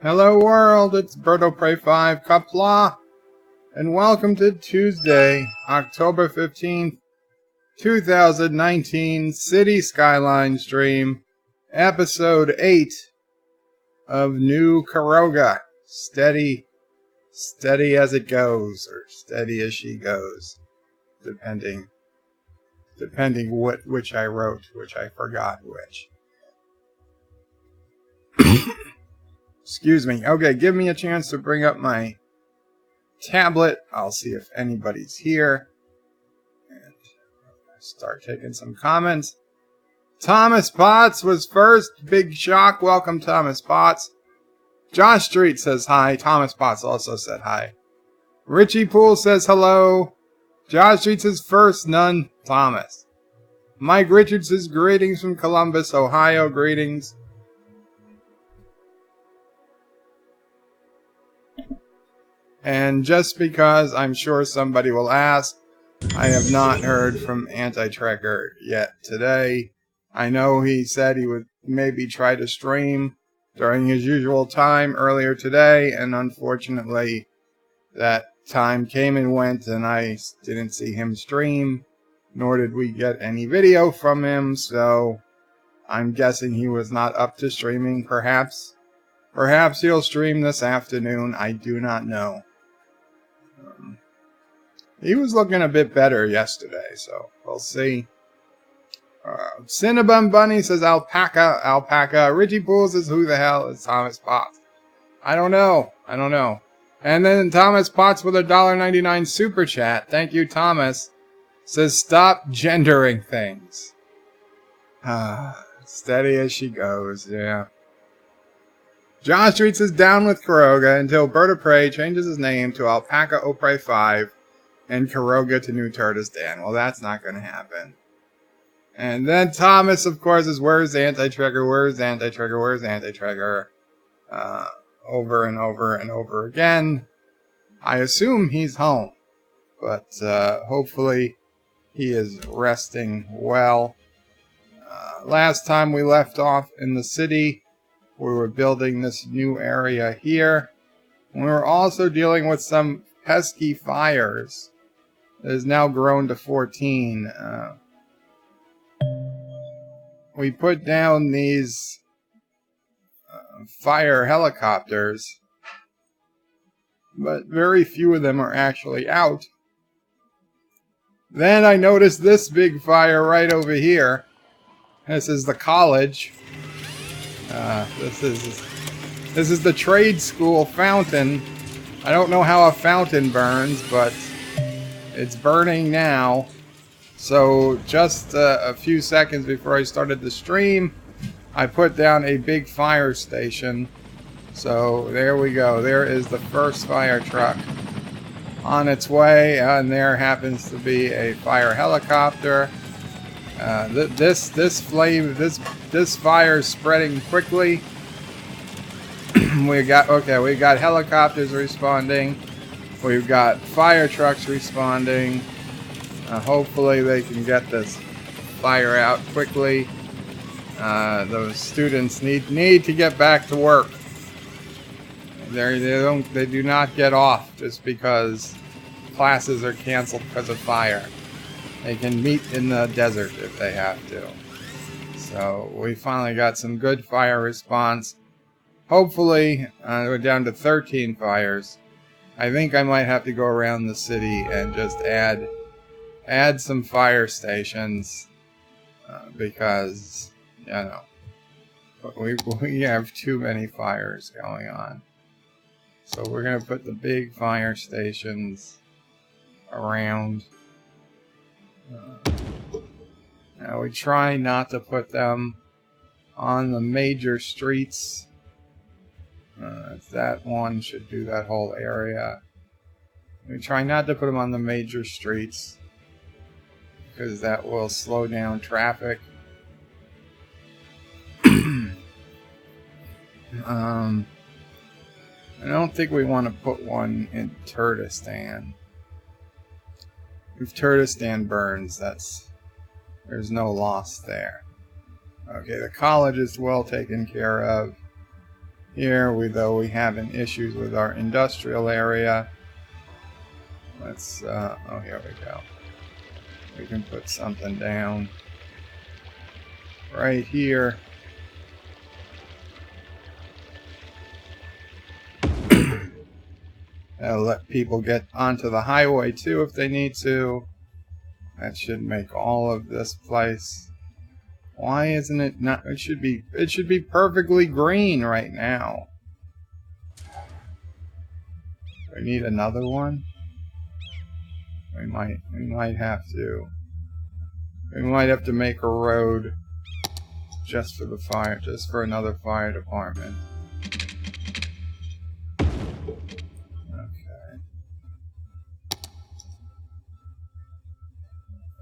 Hello world, it's Birdo Prey 5 Qapla, and welcome to Tuesday, October 15th, 2019 Cities Skylines stream, episode 8 of New Caroga. Steady as it goes, or steady as she goes, depending which I wrote, which I forgot which. Excuse me. Okay, give me a chance to bring up my tablet. I'll see if anybody's here. And start taking some comments. Thomas Potts was first. Big shock. Welcome, Thomas Potts. Josh Street says hi. Thomas Potts also said hi. Richie Poole says hello. Josh Street says first, none. Thomas. Mike Richards says greetings from Columbus, Ohio. Greetings. And just because I'm sure somebody will ask, I have not heard from Anti-Trekker yet today. I know he said he would maybe try to stream during his usual time earlier today, and unfortunately that time came and went and I didn't see him stream, nor did we get any video from him, so I'm guessing he was not up to streaming. Perhaps he'll stream this afternoon. I do not know. He was looking a bit better yesterday, so we'll see. Cinnabon Bunny says alpaca. Richie Poole says who the hell is Thomas Potts? I don't know. And then Thomas Potts with a $1.99 super chat. Thank you, Thomas. Says stop gendering things. Steady as she goes, yeah. John Street says down with Caroga until Bird of Prey changes his name to Alpaca Opre 5 and Caroga to New Turtistan. Well, that's not going to happen. And then Thomas, of course, is where's Anti-Trekker? Where's Anti-Trekker? Where's Anti-Trekker? Over and over and over again. I assume he's home, but hopefully he is resting well. Last time we left off in the city, we were building this new area here. We were also dealing with some pesky fires. It has now grown to 14. We put down these fire helicopters, but very few of them are actually out. Then I noticed this big fire right over here. This is the college. This is the trade school fountain. I don't know how a fountain burns, but it's burning now. So just a few seconds before I started the stream, I put down a big fire station. So there we go. There is the first fire truck on its way, and there happens to be a fire helicopter. This fire is spreading quickly. we got helicopters responding. We've got fire trucks responding. Hopefully they can get this fire out quickly. Those students need to get back to work. They do not get off just because classes are canceled because of fire. They can meet in the desert if they have to. So we finally got some good fire response. Hopefully, we're down to 13 fires. I think I might have to go around the city and just add some fire stations because, you know, we have too many fires going on. So we're going to put the big fire stations around. Now we try not to put them on the major streets. That one should do that whole area. We try not to put them on the major streets because that will slow down traffic. I don't think we want to put one in Turtistan. If Turtistan burns, there's no loss there. Okay, the college is well taken care of. Here, though we having issues with our industrial area. Let's, oh, here we go. We can put something down right here. That'll let people get onto the highway too if they need to. That should make all of this place. Why isn't it not? It should be perfectly green right now. We need another one. We might have to. We might have to make a road just for the fire, just for another fire department. Okay.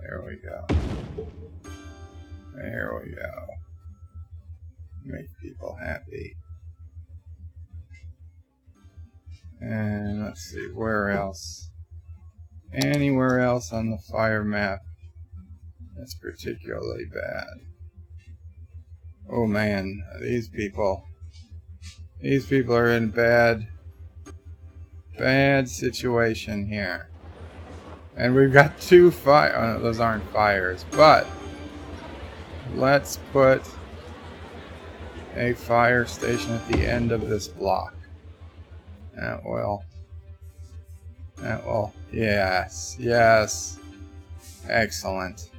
There we go. There we go. Make people happy. And let's see, where else? Anywhere else on the fire map that's particularly bad? Oh man, these people are in bad situation here. And we've got two fire. Oh, no, those aren't fires, but let's put a fire station at the end of this block. That will. Yes. Excellent.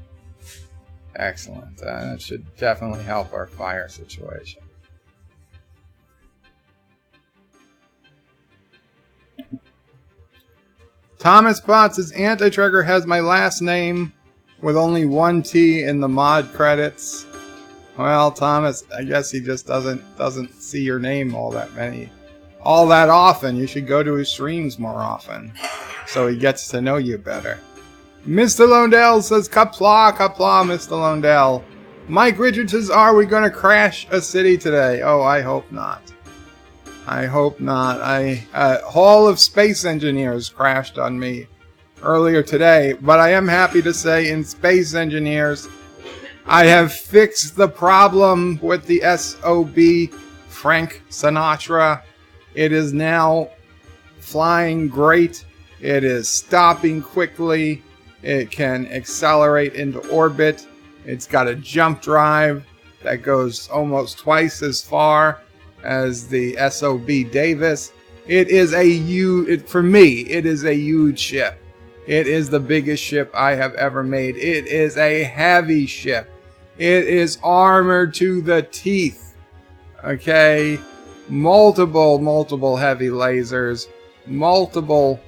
Excellent. That should definitely help our fire situation. Thomas Potts says Anti-Trigger has my last name with only one T in the mod credits. Well, Thomas, I guess he just doesn't see your name all that often. You should go to his streams more often, so he gets to know you better. Mr. Londell says, Qapla, Mr. Londell. Mike Richards says, are we going to crash a city today? Oh, I hope not. I hope not. Hall of Space Engineers crashed on me earlier today, but I am happy to say in Space Engineers, I have fixed the problem with the SOB Frank Sinatra. It is now flying great. It is stopping quickly. It can accelerate into orbit. It's got a jump drive that goes almost twice as far as the SOB Davis. It is for me, it is a huge ship. It is the biggest ship I have ever made. It is a heavy ship. It is armored to the teeth. Okay? Multiple heavy lasers. Multiple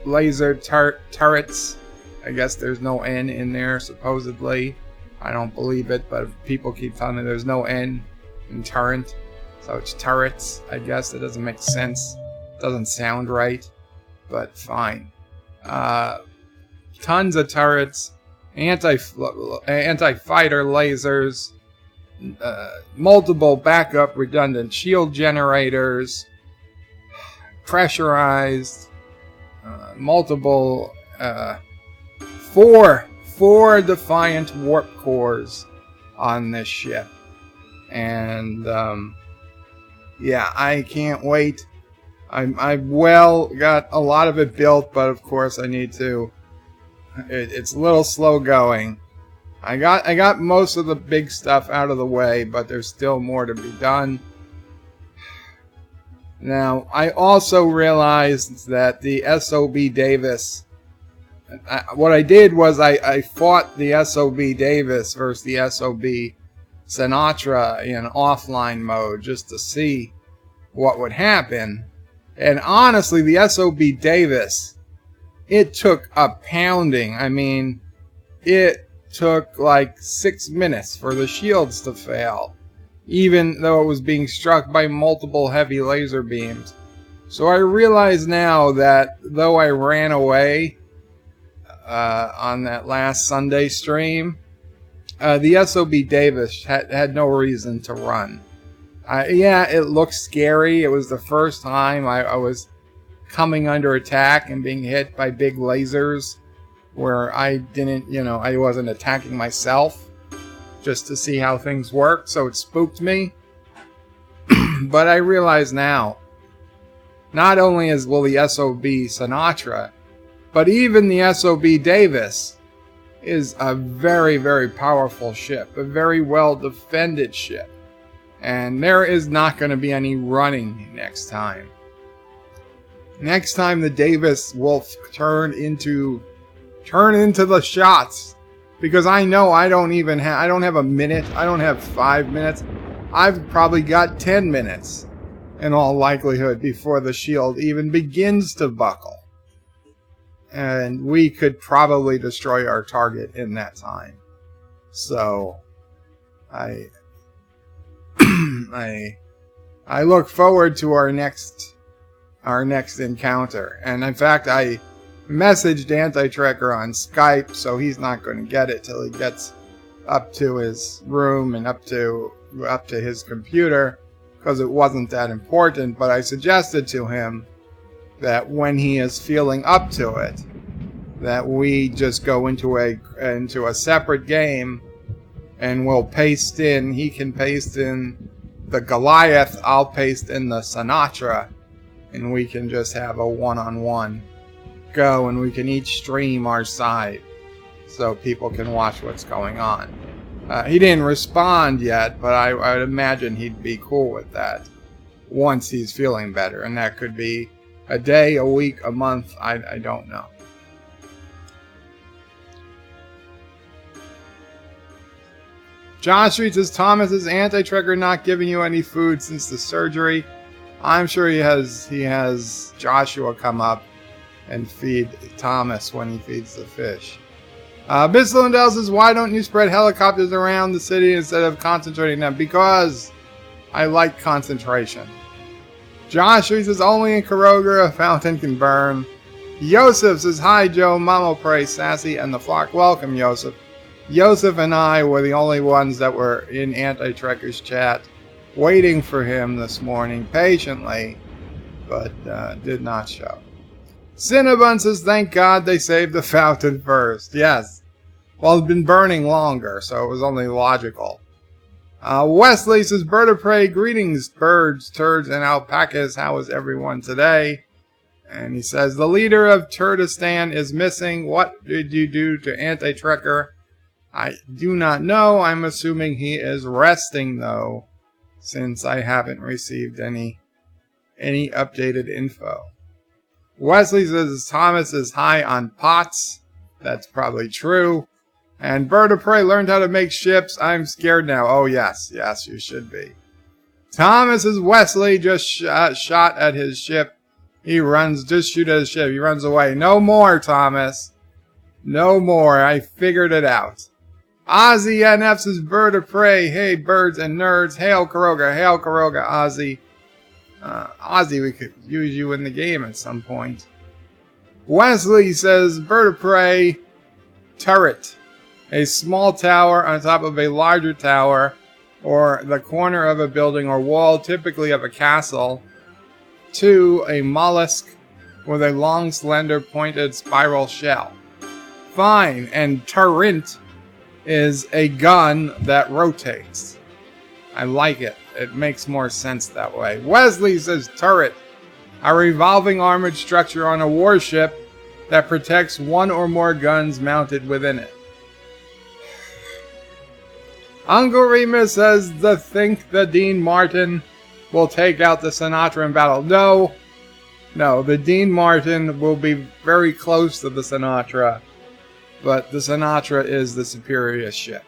laser turrets. I guess there's no N in there, supposedly. I don't believe it, but people keep telling me there's no N in turret. So it's turrets. I guess it doesn't make sense. Doesn't sound right. But fine. Tons of turrets. Anti-fighter lasers. Multiple backup redundant shield generators. Pressurized. Multiple... Four Defiant warp cores on this ship. And, yeah, I can't wait. I've got a lot of it built, but of course I need to... It's a little slow going. I got most of the big stuff out of the way, but there's still more to be done. Now, I also realized that the SOB Davis... what I did was I fought the SOB Davis versus the SOB Sinatra in offline mode just to see what would happen. And honestly, the SOB Davis, it took a pounding. I mean, it took like 6 minutes for the shields to fail, even though it was being struck by multiple heavy laser beams. So I realize now that though I ran away on that last Sunday stream, the SOB Davis had no reason to run. Yeah, it looked scary. It was the first time I was coming under attack and being hit by big lasers where I didn't, I wasn't attacking myself just to see how things worked, so it spooked me. But I realize now, not only will the SOB Sinatra, but even the SOB Davis is a very, very powerful ship, a very well defended ship. And there is not going to be any running next time. Next time the Davis will turn into the shots. Because I know I don't have a minute, I don't have 5 minutes. I've probably got 10 minutes in all likelihood before the shield even begins to buckle. And we could probably destroy our target in that time. So I look forward to our next encounter. And in fact, I messaged Anti-Trekker on Skype, so he's not going to get it till he gets up to his room and up to his computer, because it wasn't that important. But I suggested to him that when he is feeling up to it, that we just go into a separate game, and we'll paste in. He can paste in the Goliath. I'll paste in the Sinatra, and we can just have a one-on-one go, and we can each stream our side so people can watch what's going on. He didn't respond yet, but I would imagine he'd be cool with that once he's feeling better, and that could be a day, a week, a month. I don't know. John Street says, Thomas, is Anti-Trekker not giving you any food since the surgery? I'm sure he has Joshua come up and feed Thomas when he feeds the fish. Biss Lindell says, why don't you spread helicopters around the city instead of concentrating them? Because I like concentration. John Street says, only in Caroga a fountain can burn. Yosef says, hi Joe, Mamo Pray, Sassy, and the flock. Welcome, Yosef. Yosef and I were the only ones that were in Anti-Trekker's chat, waiting for him this morning patiently, but did not show. Cinnabon says, thank God they saved the fountain first. Yes. Well, it's been burning longer, so it was only logical. Wesley says, bird of prey, greetings, birds, turds, and alpacas. How is everyone today? And he says, the leader of Turdistan is missing. What did you do to Anti-Trekker? I do not know. I'm assuming he is resting, though, since I haven't received any updated info. Wesley says Thomas is high on pots. That's probably true. And Bird of Prey learned how to make ships. I'm scared now. Oh, yes. Yes, you should be. Thomas is Wesley just shot at his ship. Just shoot at his ship. He runs away. No more, Thomas. No more. I figured it out. Ozzy NF says Bird of Prey. Hey, birds and nerds. Hail Caroga. Hail Caroga, Ozzy. Ozzy, we could use you in the game at some point. Wesley says Bird of Prey. Turret. A small tower on top of a larger tower, or the corner of a building or wall, typically of a castle. 2. A mollusk with a long, slender, pointed spiral shell. Fine. And turret is a gun that rotates. I like it. It makes more sense that way. Wesley says turret. A revolving armored structure on a warship that protects one or more guns mounted within it. Uncle Remus says think the Dean Martin will take out the Sinatra in battle. No, the Dean Martin will be very close to the Sinatra, but the Sinatra is the superior ship.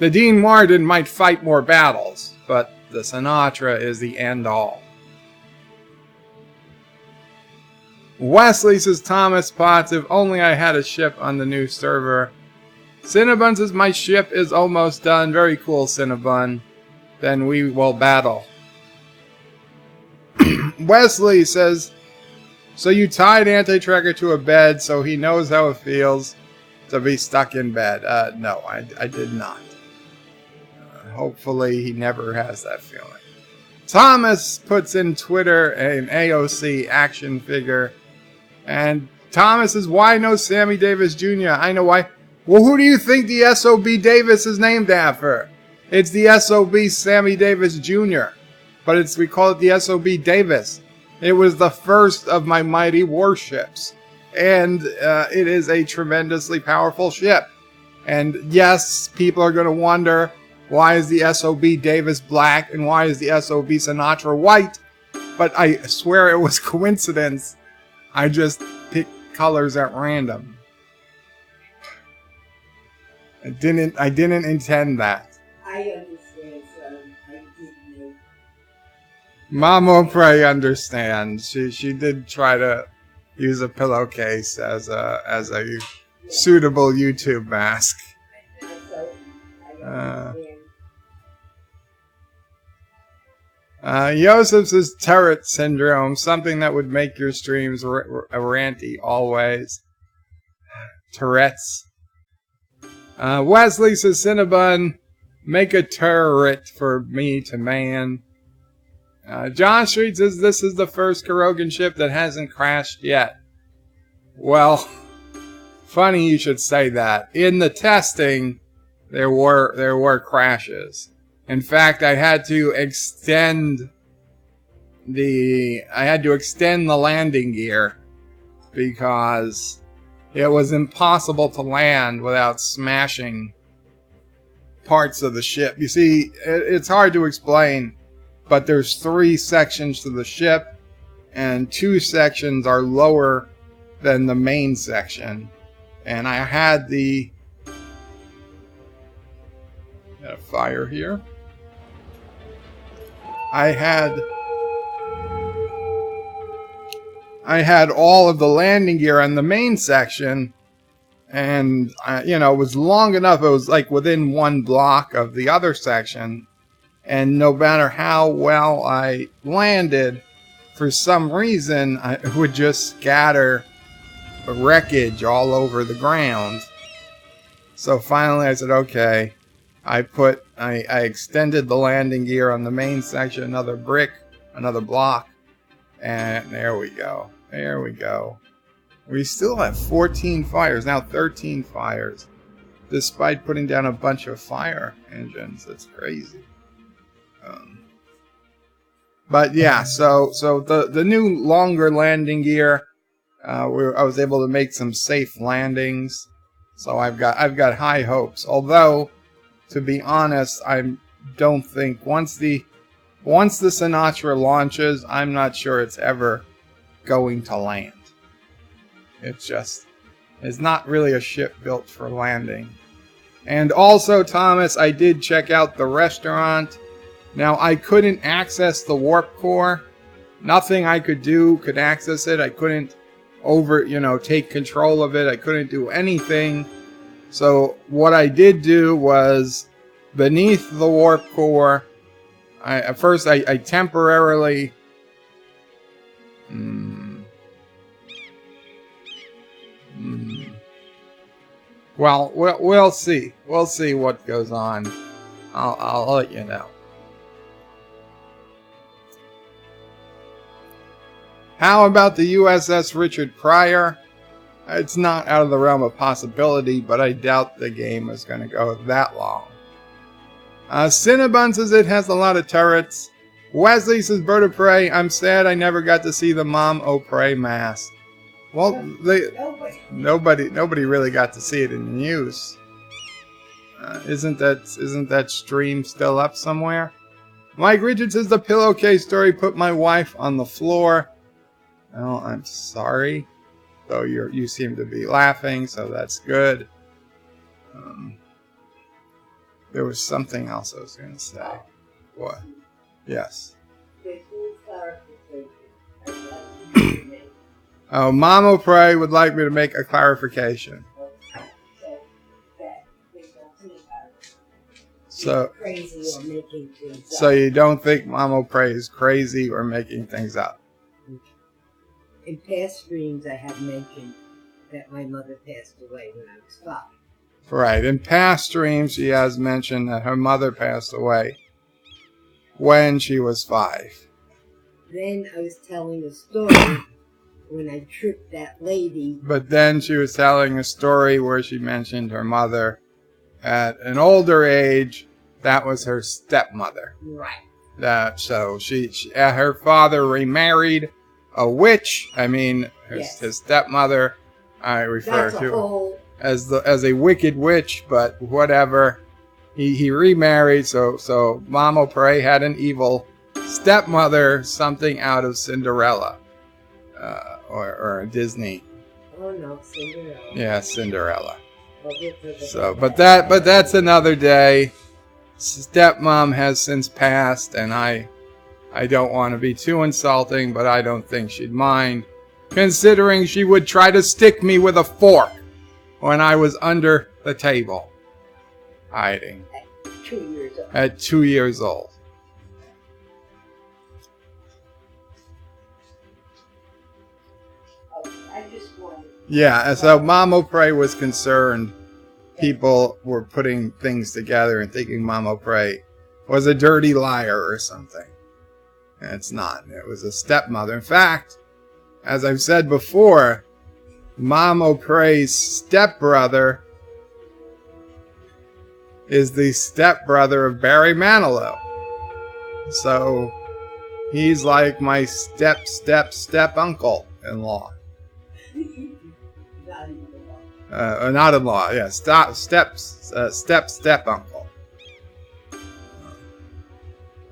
The Dean Martin might fight more battles, but the Sinatra is the end-all. Wesley says, Thomas Potts, if only I had a ship on the new server. Cinnabon says, my ship is almost done. Very cool, Cinnabon. Then we will battle. Wesley says, so you tied Anti-Trekker to a bed so he knows how it feels to be stuck in bed. No, I did not. Hopefully he never has that feeling. Thomas puts in Twitter an AOC action figure. And Thomas says, why no Sammy Davis Jr.? I know why. Well, who do you think the SOB Davis is named after? It's the SOB Sammy Davis Jr. but we call it the SOB Davis. It was the first of my mighty warships, and it is a tremendously powerful ship. And yes, people are going to wonder, why is the SOB Davis black and why is the SOB Sinatra white? But I swear it was coincidence. I just picked colors at random. I didn't intend that. I understand, son. I didn't know. Mama Pray understands. She did try to use a pillowcase as a suitable YouTube mask. Joseph's is turret syndrome, something that would make your streams ranty always. Tourette's. Wesley says, Cinnabon, make a turret for me to man. John Street says, this is the first Carogan ship that hasn't crashed yet. Well, funny you should say that. In the testing, there were crashes. In fact, I had to extend the landing gear because it was impossible to land without smashing parts of the ship. You see, it's hard to explain, but there's 3 sections to the ship, and 2 sections are lower than the main section. And I had got a fire here. I had all of the landing gear on the main section, and it was long enough. It was like within 1 block of the other section, and no matter how well I landed, for some reason I would just scatter wreckage all over the ground. So finally I said, okay. I extended the landing gear on the main section, another block, and there we go. There we go. We still have 14 fires, now 13 fires, despite putting down a bunch of fire engines. That's crazy. But yeah, so the new longer landing gear, I was able to make some safe landings. So I've got high hopes. Although, to be honest, I don't think once the Sinatra launches, I'm not sure it's ever going to land. It's not really a ship built for landing. And also, Thomas, I did check out the restaurant. Now, I couldn't access the warp core. Nothing I could do could access it. I couldn't take control of it. I couldn't do anything. So what I did do was, beneath the warp core, at first I temporarily well, we'll see. We'll see what goes on. I'll let you know. How about the USS Richard Pryor? It's not out of the realm of possibility, but I doubt the game is going to go that long. Cinnabon says it has a lot of turrets. Wesley says, Bird of Prey, I'm sad I never got to see the Mom O Prey mask. Well, nobody really got to see it in use. Isn't that stream still up somewhere? Mike Richards says the pillowcase story put my wife on the floor. Oh, I'm sorry. Though you seem to be laughing, so that's good. There was something else I was going to say. What? Yes. Oh, Mama Pray would like me to make a clarification. So you don't think Mama Pray is crazy or making things up? In past streams, I have mentioned that my mother passed away when I was 5. Right. In past streams, she has mentioned that her mother passed away when she was 5. Then I was telling a story when I tripped that lady. But then she was telling a story where she mentioned her mother at an older age. That was her stepmother. Right. So her father remarried a witch. I mean, his stepmother, I refer to as a wicked witch, but whatever. He remarried, so Mama Prey had an evil stepmother, something out of Cinderella, or Disney. Oh no, Cinderella. Yeah, Cinderella. So, but that's another day. Stepmom has since passed, and I don't want to be too insulting, but I don't think she'd mind, considering she would try to stick me with a fork when I was under the table, hiding. At 2 years old. At 2 years old. I just wanted. Yeah, so Mama Prey was concerned. People were putting things together and thinking Mama Prey was a dirty liar or something. And it's not. It was a stepmother. In fact, as I've said before, Mama Prey's stepbrother is the stepbrother of Barry Manilow. So he's like my step uncle-in-law. Not in-law, yeah, step uncle.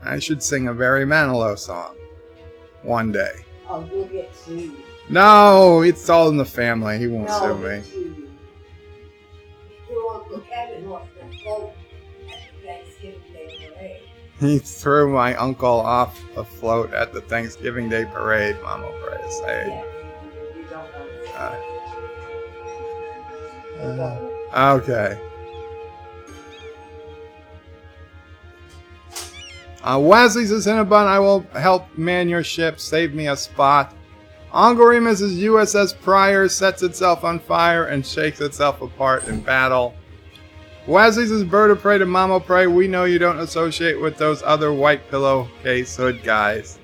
I should sing a Barry Manilow song one day. Oh, you'll get sued. No, it's all in the family. He won't sue me. Your Uncle Kevin lost the float at the Thanksgiving Day parade. He threw my uncle off a float at the Thanksgiving Day parade, Mama Prey say. Yeah, you don't know. Okay. Wesley says, Cinnabon, I will help man your ship. Save me a spot. Uncle Remus's USS Pryor sets itself on fire and shakes itself apart in battle. Wesley says, Bird of Prey to Mama Prey. We know you don't associate with those other white pillowcase hood guys.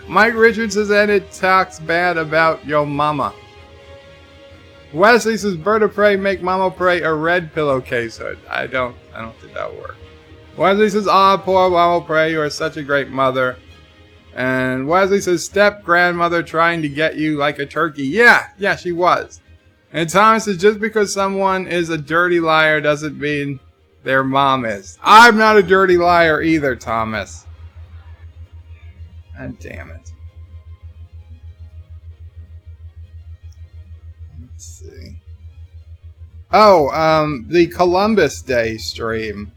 Mike Richards says, and it talks bad about yo mama. Wesley says, Bird of Prey make Mama Prey a red pillowcase hood. I don't think that'll work. Wesley says, poor Mama Prey, you are such a great mother. And Wesley says, step-grandmother trying to get you like a turkey. Yeah, she was. And Thomas says, just because someone is a dirty liar doesn't mean their mom is. I'm not a dirty liar either, Thomas. God damn it. Let's see. Oh, the Columbus Day stream.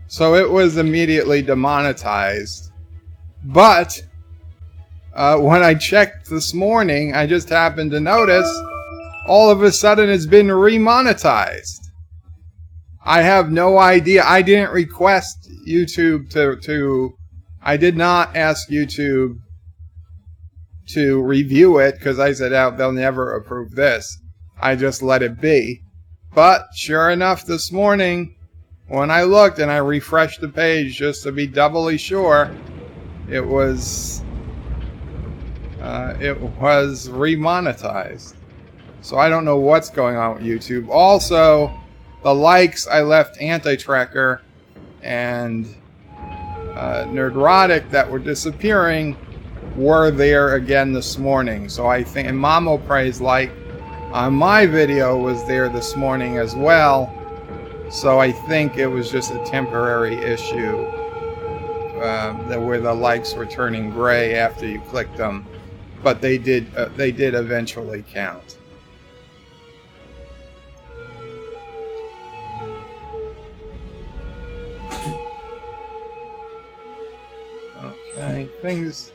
So it was immediately demonetized. But when I checked this morning, I just happened to notice all of a sudden it's been remonetized. I have no idea. I didn't request YouTube to I did not ask YouTube to review it because I said, they'll never approve this. I just let it be. But sure enough, this morning, when I looked and I refreshed the page just to be doubly sure, it was remonetized. So I don't know what's going on with YouTube. Also, the likes I left Anti-Tracker and Nerdrotic that were disappearing were there again this morning. So I think, and Mama Prey's like on my video was there this morning as well. So I think it was just a temporary issue where the likes were turning gray after you clicked them, but they did eventually count. Okay, things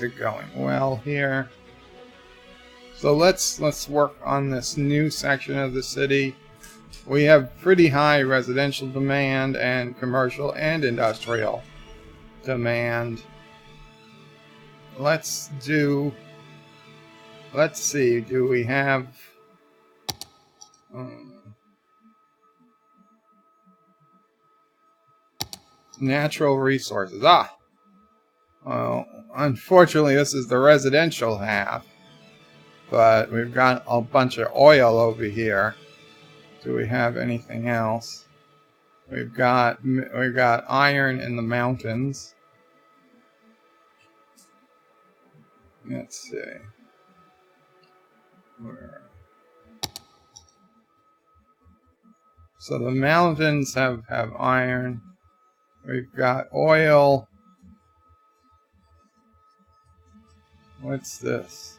are going well here. So let's work on this new section of the city. We have pretty high residential demand and commercial and industrial demand. Let's see, do we have natural resources? Well, unfortunately this is the residential half, but we've got a bunch of oil over here. Do we have anything else? We've got iron in the mountains. Let's see. Where? So the mountains have iron. We've got oil. What's this?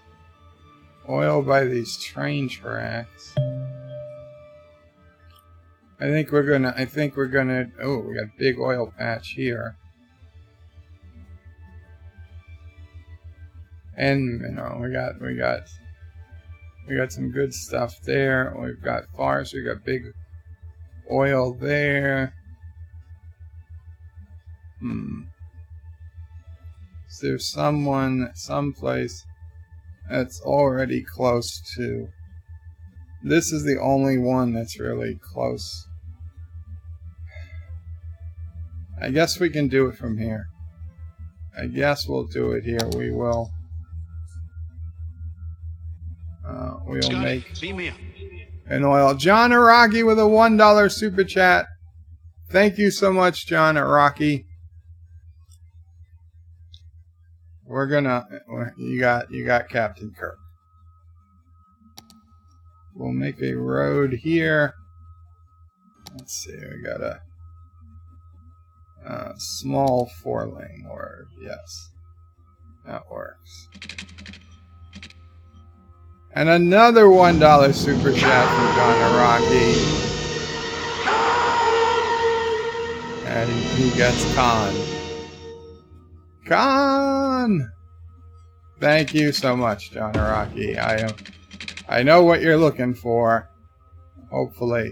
Oil by these train tracks. I think we're gonna, oh, we got a big oil patch here. And, you know, we got some good stuff there. We've got forest, we got big oil there. Is there someplace that's already close to? This is the only one that's really close. I guess we can do it from here. I guess we'll do it here. We will. We'll make an oil. John Araki with a $1 super chat. Thank you so much, John Araki. We're gonna. You got Captain Kirk. We'll make a road here. Let's see. We got a small 4-lane word. Yes, that works. And another $1 super chat from John Araki. And he gets Khan. Khan! Thank you so much, John Araki. I know what you're looking for. Hopefully.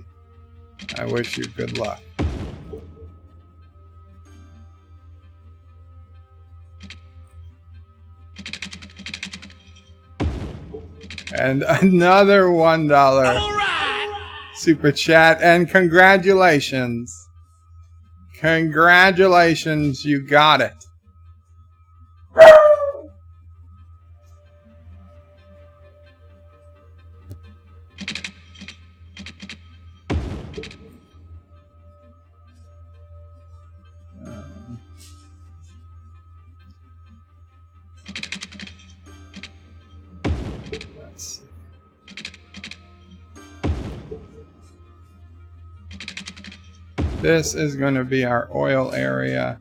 I wish you good luck. And another $1 super chat. And congratulations. Congratulations, you got it. This is going to be our oil area.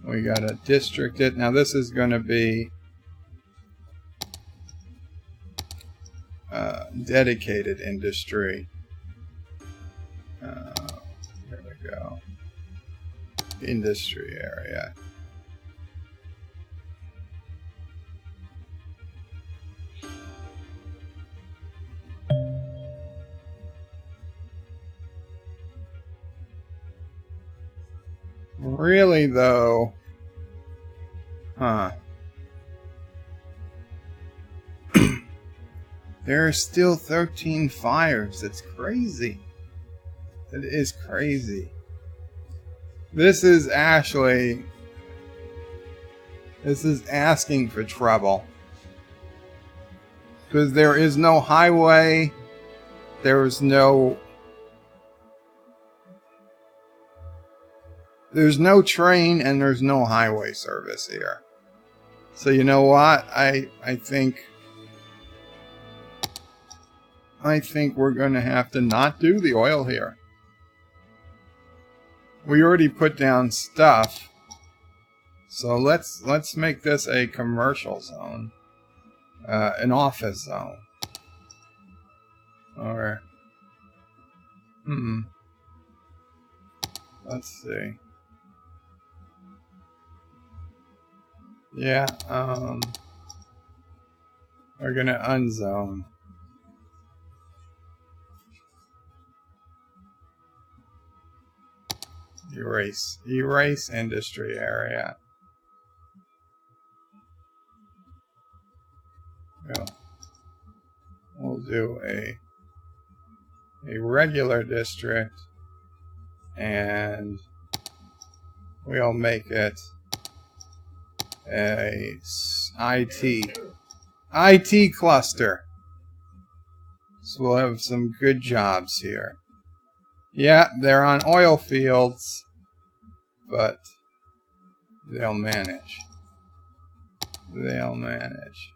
We got to district it. Now this is going to be dedicated industry. Here we go. Industry area. Really, though, there are still 13 fires. That's crazy. That is crazy. This is asking for trouble. Because there is no highway. There's no train and there's no highway service here. So you know what? I think we're going to have to not do the oil here. We already put down stuff. So let's make this a commercial zone. An office zone. Or let's see. Yeah, we're gonna unzone. Erase industry area. We'll do a regular district, and we'll make it a IT cluster. So we'll have some good jobs here. Yeah, they're on oil fields, but they'll manage. They'll manage.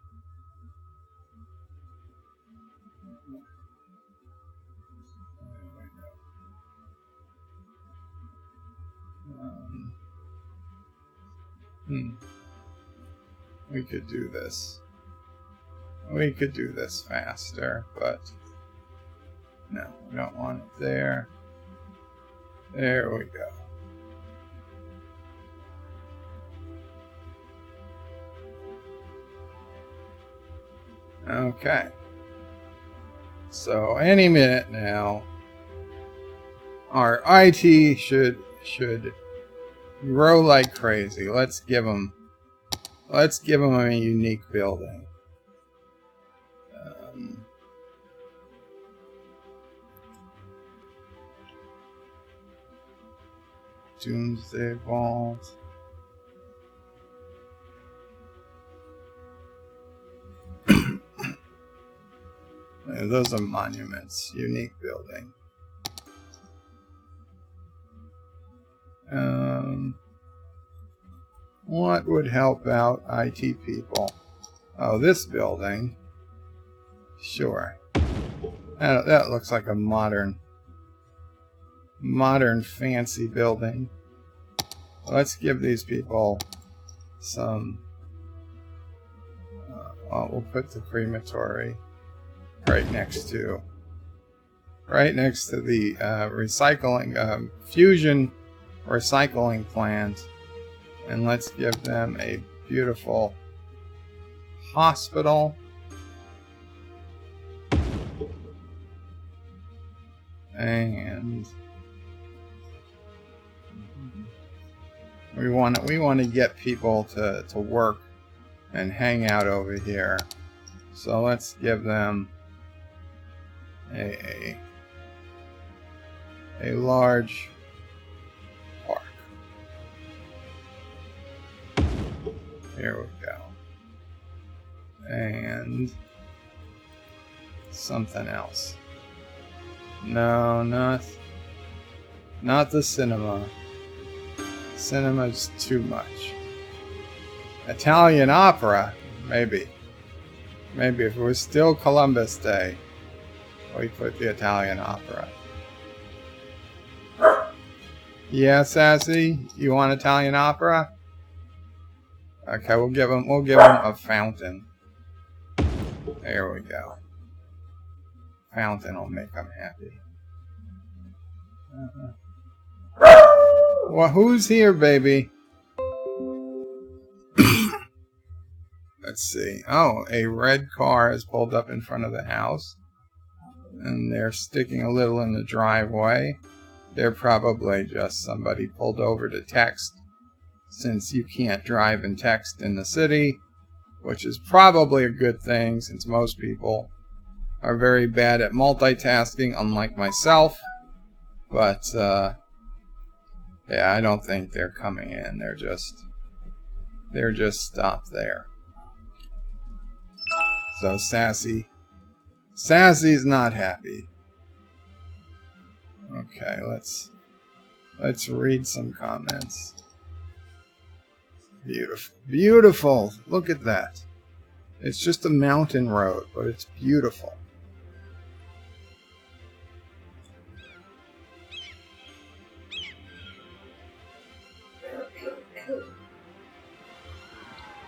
We could do this. We could do this faster, but no, we don't want it there. There we go. Okay. So any minute now, our IT should grow like crazy. Let's give them a unique building. Doomsday Vault. Those are monuments. Unique building. What would help out IT people? Oh, this building. Sure. That looks like a modern fancy building. Let's give these people some... we'll put the crematory right next to the recycling fusion recycling plant, and let's give them a beautiful hospital. And we want to get people to work and hang out over here. So let's give them a large park. Here we go. And something else. No, not the cinema. Cinema's too much. Italian opera, maybe. Maybe if it was still Columbus Day, we put the Italian opera. Yeah, Sassy, you want Italian opera? Okay, we'll give them a fountain. There we go. Fountain will make them happy. Well, who's here, baby? Let's see. Oh, a red car has pulled up in front of the house. And they're sticking a little in the driveway. They're probably just somebody pulled over to text, since you can't drive and text in the city, which is probably a good thing, since most people are very bad at multitasking, unlike myself. But, yeah, I don't think they're coming in. They're just stopped there. So Sassy's not happy. Okay, let's read some comments. Beautiful. Beautiful! Look at that. It's just a mountain road, but it's beautiful.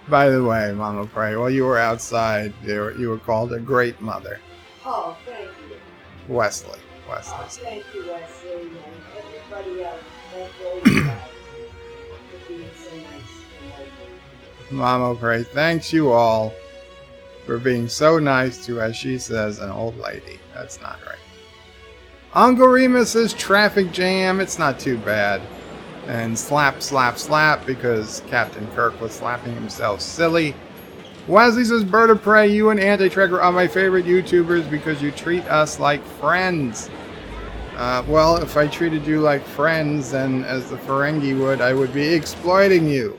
By the way, Mama Pray, while you were outside, you were called a great mother. Oh, thank you. Wesley. Oh, thank you, Wesley, and everybody else. Thank you for being so nice. Mama Pray thanks you all for being so nice to, as she says, an old lady. That's not right. Uncle Remus says traffic jam. It's not too bad. And slap, slap, slap, because Captain Kirk was slapping himself silly. Wesley says, Bird of Prey, you and Anti-Trekker are my favorite YouTubers because you treat us like friends. Well, if I treated you like friends, then as the Ferengi would, I would be exploiting you.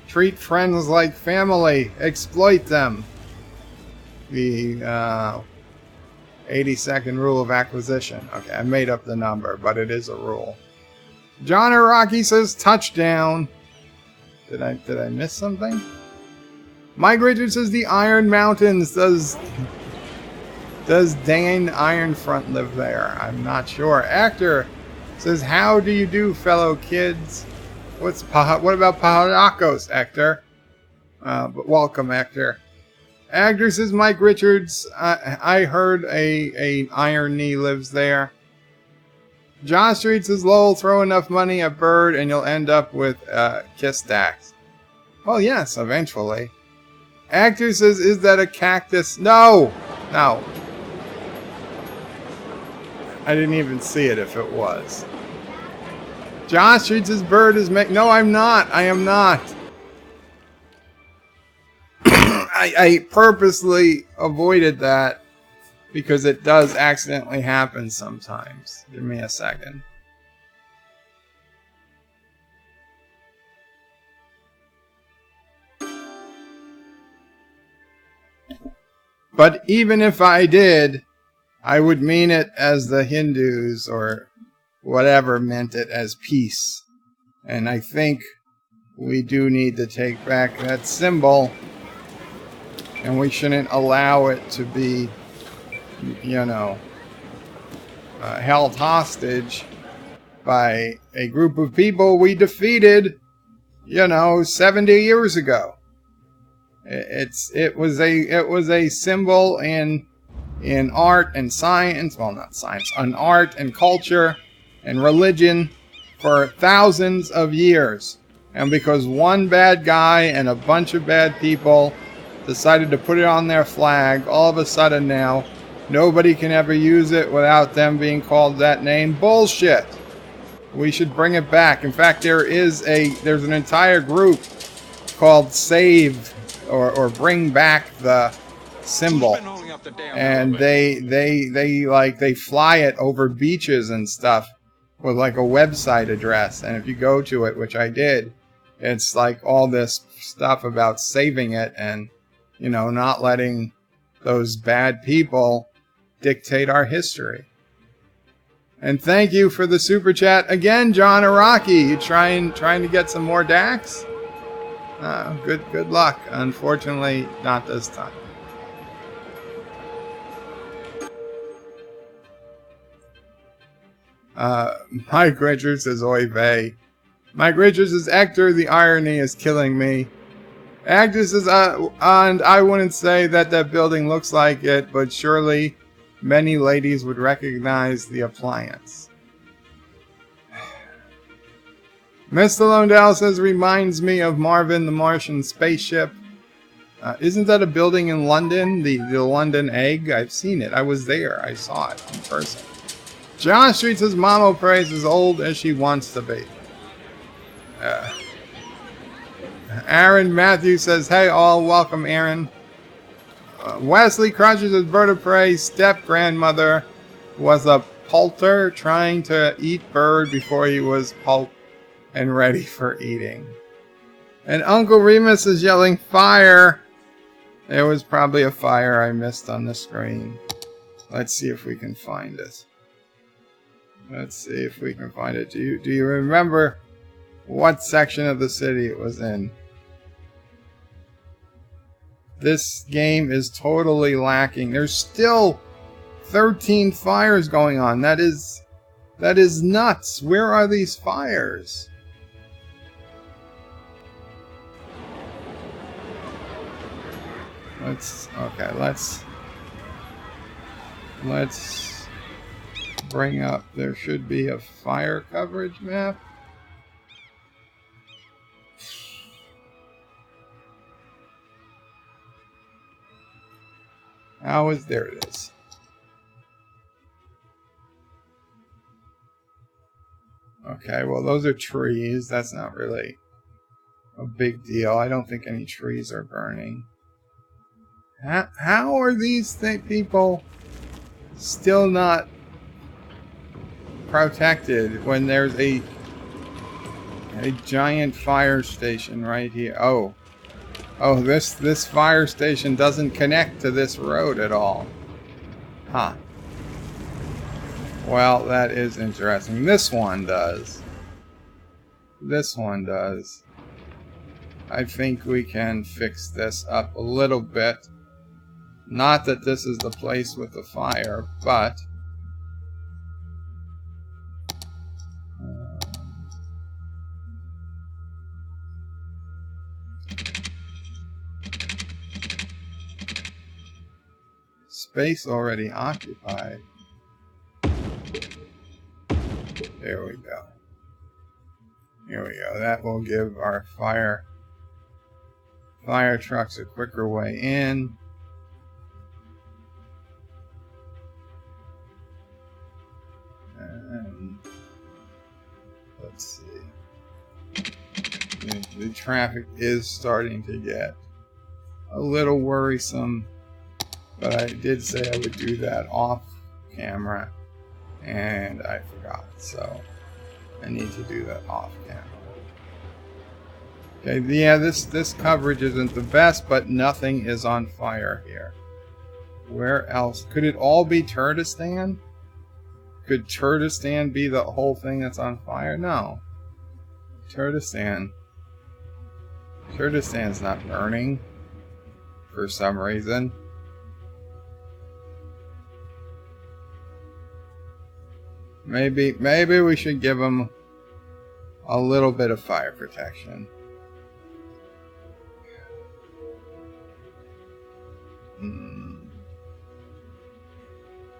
Treat friends like family. Exploit them. A 82nd rule of acquisition. Okay, I made up the number, but it is a rule. John Araki says touchdown. Did I miss something? Mike Richards says the Iron Mountains. Does Dane Ironfront live there? I'm not sure. Actor says, how do you do, fellow kids? What about Pajaracos, Actor? But welcome, Actor. Actor says Mike Richards. I heard a Iron Knee lives there. John Street says, lol, throw enough money at Bird and you'll end up with Kiss Stacks. Well, yes, eventually. Actor says, is that a cactus? No! No. I didn't even see it if it was. John Street says, Bird is no, I'm not. I am not. I purposely avoided that because it does accidentally happen sometimes. Give me a second. But even if I did, I would mean it as the Hindus or whatever meant it, as peace. And I think we do need to take back that symbol. And we shouldn't allow it to be, you know, held hostage by a group of people we defeated, you know, 70 years ago. It was a symbol in art and science, well, not science, in art and culture and religion for thousands of years. And because one bad guy and a bunch of bad people decided to put it on their flag, all of a sudden now nobody can ever use it without them being called that name. Bullshit. We should bring it back. In fact, there's an entire group called Save or Bring Back the Symbol. And they fly it over beaches and stuff with like a website address. And if you go to it, which I did, it's like all this stuff about saving it and, you know, not letting those bad people dictate our history. And thank you for the super chat again, John Araki. You trying to get some more DAX? Good luck. Unfortunately, not this time. Mike Richards says, oy vey. Mike Richards says, Hector, the irony is killing me. Actor says, and I wouldn't say that building looks like it, but surely many ladies would recognize the appliance. Mr. Londell says, reminds me of Marvin the Martian spaceship. Isn't that a building in London? The London Egg? I've seen it. I was there. I saw it in person. John Street says, Mama Praise is old as she wants to be. Aaron Matthews says, hey all, welcome Aaron. Wesley Crutcher says, Bird of Prey's step-grandmother was a poulter trying to eat Bird before he was pulped and ready for eating. And Uncle Remus is yelling, fire! There was probably a fire I missed on the screen. Let's see if we can find it. Let's see if we can find it. Do you remember what section of the city it was in? This game is totally lacking. There's still 13 fires going on. That is nuts. Where are these fires? Let's bring up, there should be a fire coverage map. There it is. Okay, well those are trees. That's not really a big deal. I don't think any trees are burning. How are these people still not protected when there's a giant fire station right here? Oh, this fire station doesn't connect to this road at all. Huh. Well, that is interesting. This one does. This one does. I think we can fix this up a little bit. Not that this is the place with the fire, but... space already occupied. There we go. Here we go. That will give our fire trucks a quicker way in. And let's see. The traffic is starting to get a little worrisome, but I did say I would do that off camera, and I forgot, so I need to do that off camera. Okay, yeah, this coverage isn't the best, but nothing is on fire here. Where else? Could it all be Turdistan? Could Turdistan be the whole thing that's on fire? No. Turdistan's not burning for some reason. Maybe we should give them a little bit of fire protection.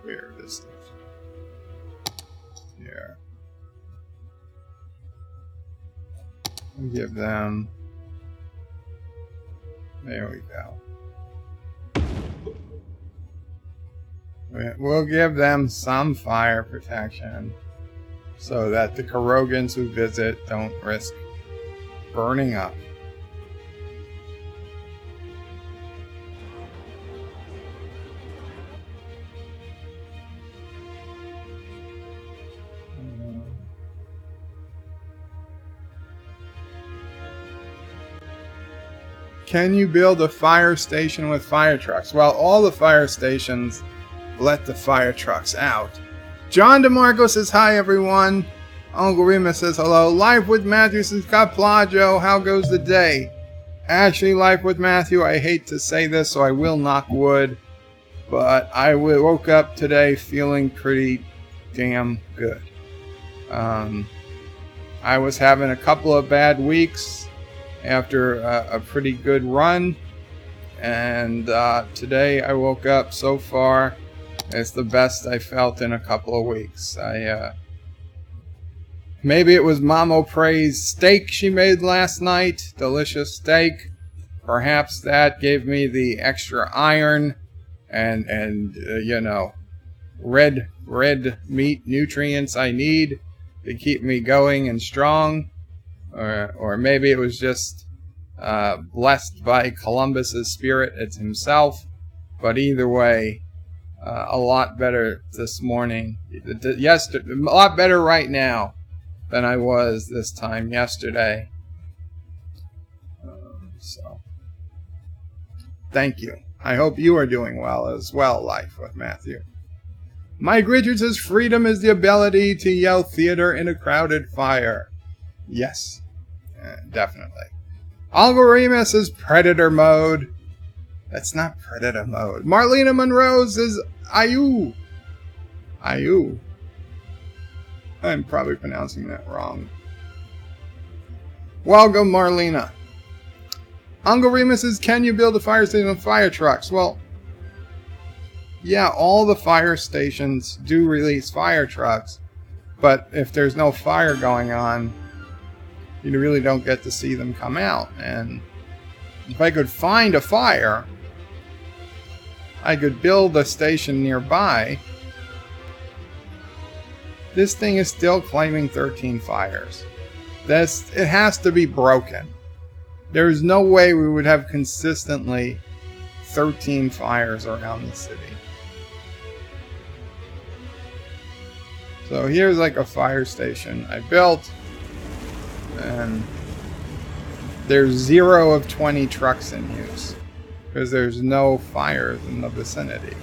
Where is this? Here. We'll give them... There we go. We'll give them some fire protection so that the Carogans who visit don't risk burning up. Can you build a fire station with fire trucks? Well, all the fire stations let the fire trucks out. John DeMarco says hi, everyone. Uncle Remus says hello. Life with Matthew says Qapla, Joe. How goes the day? Actually, Life with Matthew, I hate to say this, so I will knock wood, but I woke up today feeling pretty damn good. I was having a couple of bad weeks after a pretty good run, and today I woke up, so far it's the best I felt in a couple of weeks. Maybe it was Mama Pray's steak she made last night, delicious steak. Perhaps that gave me the extra iron and you know, red meat nutrients I need to keep me going and strong. Or maybe it was just blessed by Columbus's spirit, it's himself. But either way, a lot better this morning. Yesterday, a lot better right now than I was this time yesterday. So, thank you. I hope you are doing well as well, Life with Matthew. Mike Richards says freedom is the ability to yell theater in a crowded fire. Yes. Definitely. Uncle Remus is Predator mode. That's not Predator mode. Marlena Monroe says Ayu. Ayu. I'm probably pronouncing that wrong. Welcome, Marlena. Uncle Remus says, can you build a fire station with fire trucks? Well, yeah, all the fire stations do release fire trucks, but if there's no fire going on, you really don't get to see them come out. And if I could find a fire, I could build a station nearby. This thing is still claiming 13 fires. It has to be broken. There's no way we would have consistently 13 fires around the city. So here's like a fire station I built. And there's 0 of 20 trucks in use because there's no fires in the vicinity.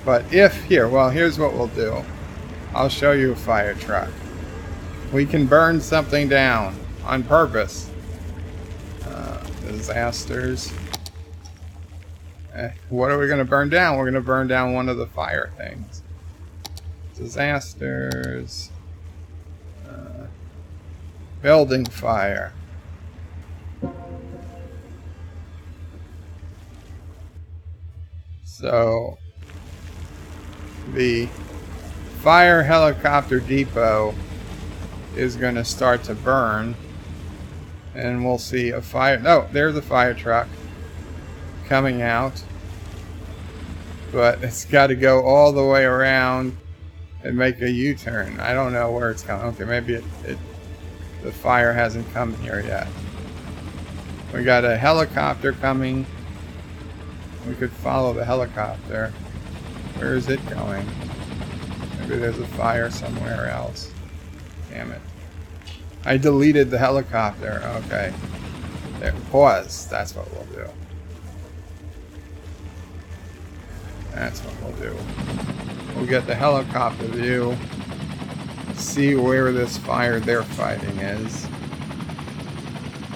But if here, well, here's what we'll do. I'll show you a fire truck. We can burn something down on purpose. Disasters. What are we going to burn down? We're going to burn down one of the fire things. Disasters. Building fire. So, the fire helicopter depot is going to start to burn. And we'll see a fire. Oh, there's a fire truck coming out. But it's got to go all the way around and make a U-turn. I don't know where it's coming. Okay, maybe the fire hasn't come here yet. We got a helicopter coming. We could follow the helicopter. Where is it going? Maybe there's a fire somewhere else. Damn it. I deleted the helicopter. Okay. There, pause. That's what we'll do. That's what we'll do. We'll get the helicopter view. See where this fire they're fighting is.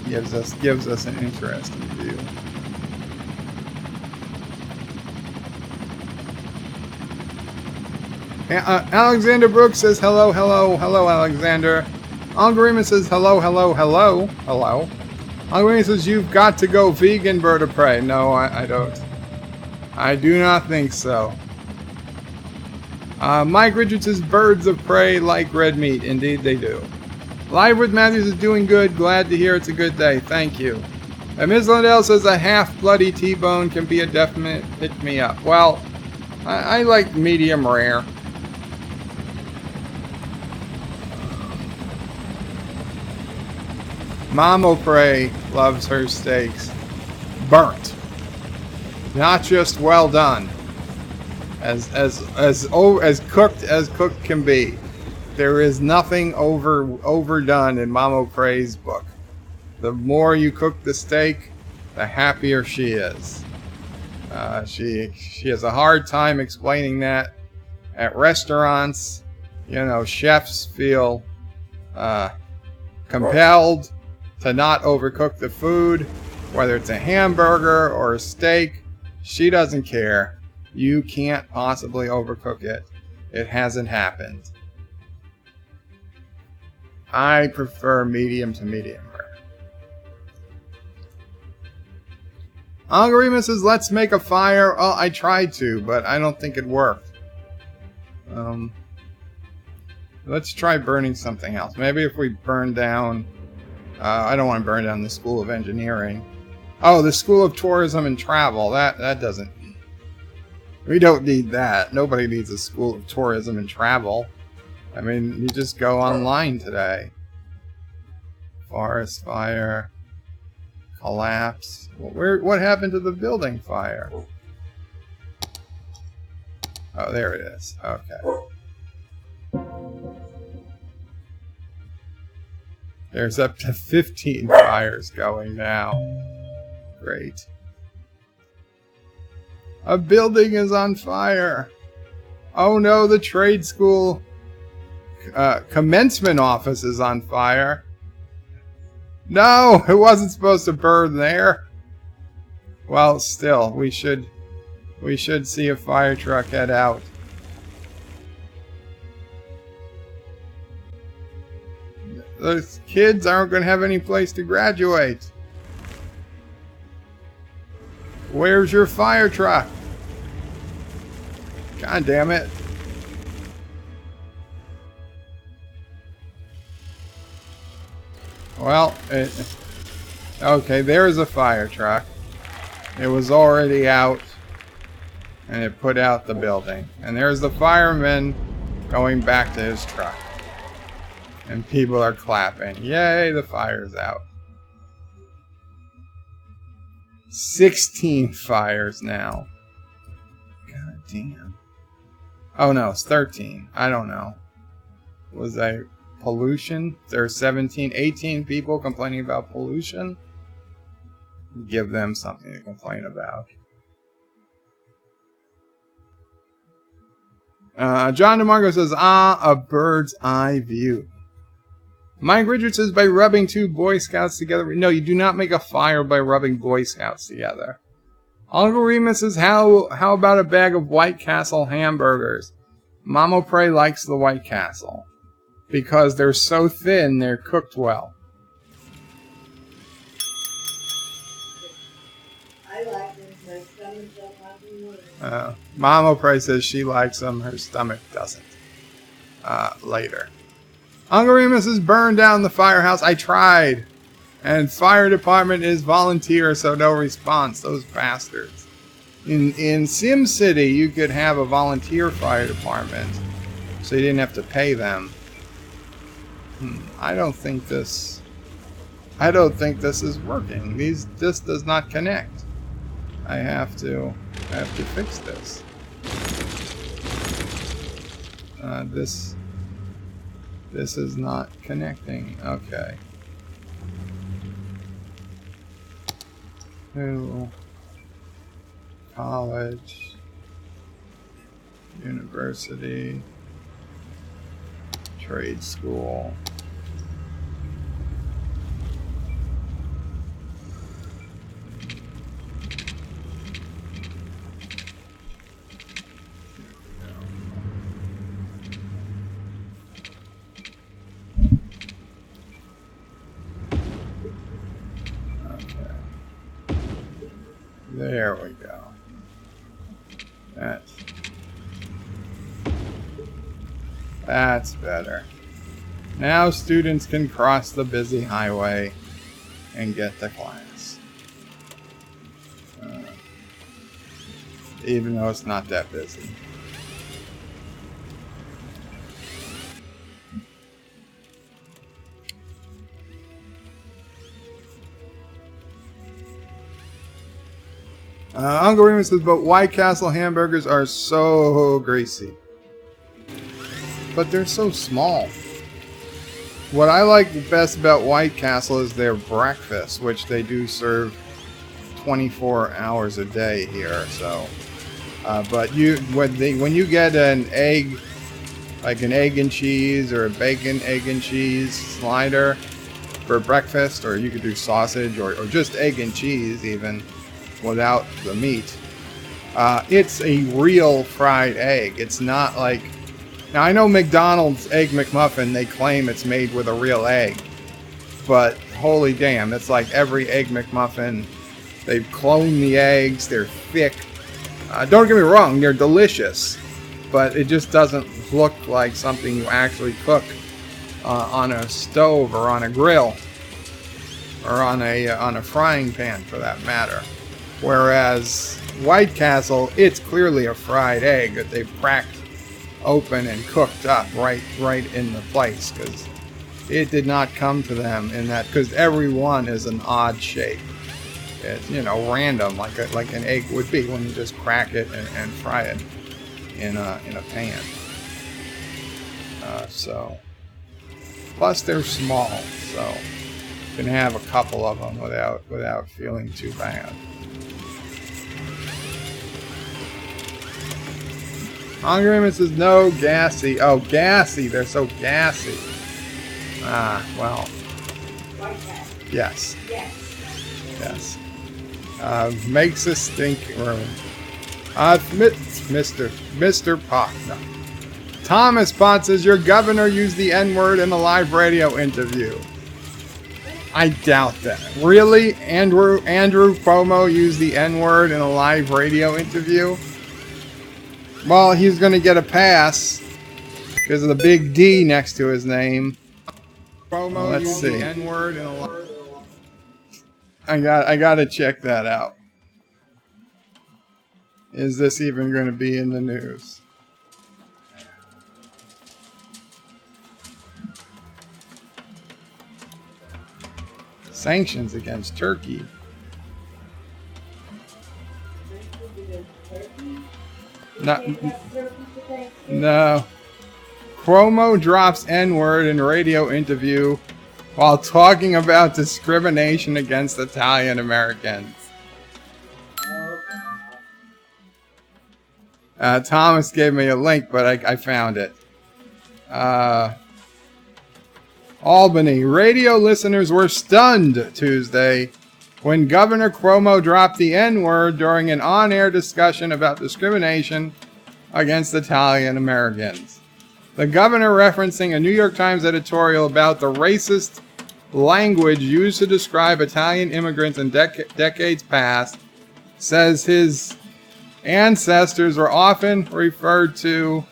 Gives us an interesting view. Alexander Brooks says hello, hello, hello, Alexander. Algorima says hello, hello, hello, hello. Algorima says you've got to go vegan, bird of prey. No, I don't. I do not think so. Mike Richards says birds of prey like red meat. Indeed they do. Live with Matthews is doing good. Glad to hear it's a good day. Thank you. And Ms. Lundell says a half-bloody T-bone can be a definite pick-me-up. Well, I like medium rare. Mama Prey loves her steaks burnt, not just well done, as cooked as cooked can be. There is nothing overdone in Mama Prey's book. The more you cook the steak, the happier she is. She has a hard time explaining that at restaurants. You know, chefs feel compelled to not overcook the food, whether it's a hamburger or a steak. She doesn't care. You can't possibly overcook it. It hasn't happened. I prefer medium to medium rare. Algorithmus says, let's make a fire. Oh, I tried to, but I don't think it worked. Let's try burning something else. Maybe if we burn down... I don't want to burn down the School of Engineering. Oh, the School of Tourism and Travel. That doesn't... We don't need that. Nobody needs a School of Tourism and Travel. I mean, you just go online today. Forest fire. Collapse. What happened to the building fire? Oh, there it is. Okay. There's up to 15 fires going now. Great. A building is on fire. Oh no, the trade school commencement office is on fire. No, it wasn't supposed to burn there. Well, still, we should see a fire truck head out. Those kids aren't going to have any place to graduate. Where's your fire truck? God damn it. Well, okay, there's a fire truck. It was already out, and it put out the building. And there's the fireman going back to his truck. And people are clapping. Yay, the fire's out. 16 fires now. God damn. Oh no, it's 13. I don't know. Was that pollution? There are 17, 18 people complaining about pollution. Give them something to complain about. John DeMarco says, a bird's eye view. Mike Richards says, by rubbing 2 Boy Scouts together. No, you do not make a fire by rubbing Boy Scouts together. Uncle Remus says, how about a bag of White Castle hamburgers? Mama Prey likes the White Castle. Because they're so thin, they're cooked well. I like them. My stomach don't like them. Mama Prey says she likes them. Her stomach doesn't. Later. Uncle Remus has burned down the firehouse. I tried. And fire department is volunteer, so no response. Those bastards. In SimCity, you could have a volunteer fire department, so you didn't have to pay them. I don't think this is working. This does not connect. I have to fix this. This is not connecting. Okay. New college, university, trade school. There we go. That's better. Now students can cross the busy highway and get to class. Even though it's not that busy. Uncle Raymond says, but White Castle hamburgers are so greasy. But they're so small. What I like the best about White Castle is their breakfast, which they do serve 24 hours a day here. So, but when you get an egg, like an egg and cheese or a bacon egg and cheese slider for breakfast, or you could do sausage or just egg and cheese even without the meat. It's a real fried egg. It's not like... Now, I know McDonald's Egg McMuffin, they claim it's made with a real egg. But, holy damn, it's like every Egg McMuffin. They've cloned the eggs. They're thick. Don't get me wrong, they're delicious. But it just doesn't look like something you actually cook on a stove or on a grill. Or on a frying pan, for that matter. Whereas White Castle, it's clearly a fried egg that they've cracked open and cooked up right in the place, because it did not come to them in that, because every one is an odd shape. It's, you know, random, like an egg would be when you just crack it and fry it in a pan. So plus they're small, so you can have a couple of them without feeling too bad. Hungry Raymond says, no, gassy. Oh, gassy. They're so gassy. Well. Yes. Yes. Makes a stink room. Mr. Pot. No. Thomas Pot says, your governor used the N-word in a live radio interview. I doubt that. Really? Andrew Cuomo used the N-word in a live radio interview? Well, he's going to get a pass because of the big D next to his name. Let's see. I got to check that out. Is this even going to be in the news? Sanctions against Turkey. No. Cuomo drops N-word in radio interview while talking about discrimination against Italian Americans. Thomas gave me a link, but I found it. Albany. Radio listeners were stunned Tuesday when Governor Cuomo dropped the N-word during an on-air discussion about discrimination against Italian Americans. The governor, referencing a New York Times editorial about the racist language used to describe Italian immigrants in decades past, says his ancestors were often referred to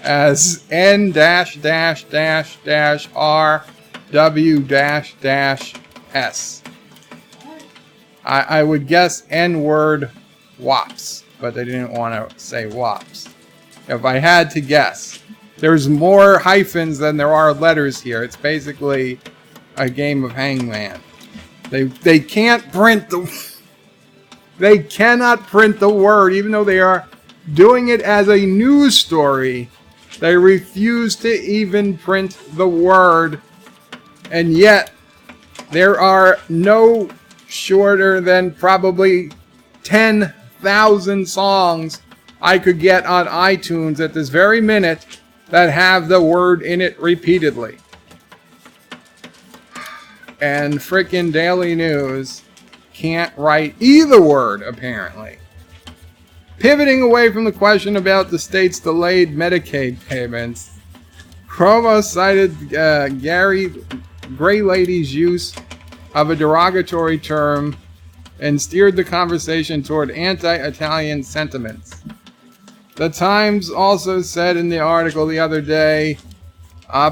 as N-R-W-S. I would guess N-word wops, but they didn't want to say wops. If I had to guess, there's more hyphens than there are letters here. It's basically a game of hangman. They can't print they cannot print the word, even though they are doing it as a news story. They refuse to even print the word, and yet there are no shorter than probably 10,000 songs I could get on iTunes at this very minute that have the word in it repeatedly. And frickin' Daily News can't write either word, apparently. Pivoting away from the question about the state's delayed Medicaid payments, Cuomo cited Gary Gray Lady's use of a derogatory term and steered the conversation toward anti-Italian sentiments. The Times also said in the article the other day,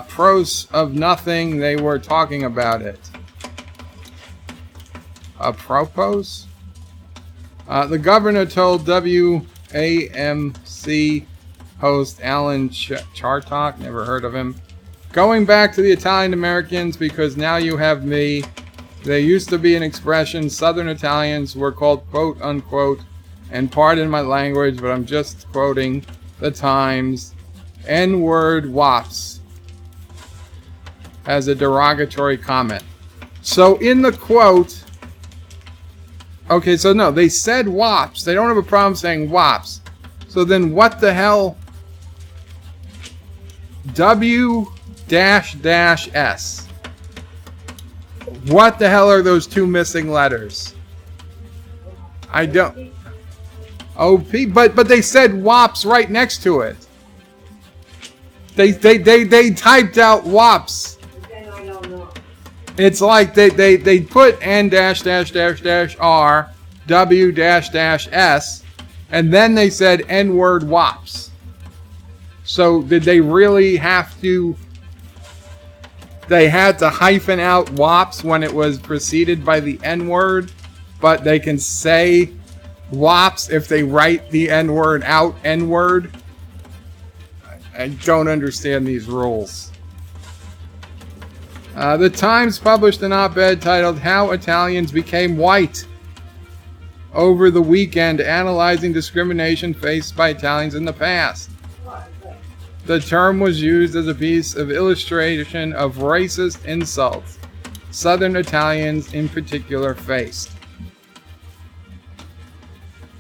pros of nothing, they were talking about it. Apropos? The governor told WAMC host Alan Chartok, never heard of him, going back to the Italian Americans because now you have me. There used to be an expression, Southern Italians were called quote unquote, and pardon my language, but I'm just quoting the Times, N-word wops as a derogatory comment. So in the quote, okay, so no, they said wops. They don't have a problem saying wops. So then what the hell? W-S. What the hell are those two missing letters? I don't... OP, but they said wops right next to it. They typed out wops. I don't know. It's like they put N-R W-S and then they said N-word wops. So did they really have to? They had to hyphen out wops when it was preceded by the N-word, but they can say wops if they write the N-word out N-word. I don't understand these rules. The Times published an op-ed titled How Italians Became White over the weekend, analyzing discrimination faced by Italians in the past. The term was used as a piece of illustration of racist insults Southern Italians in particular faced.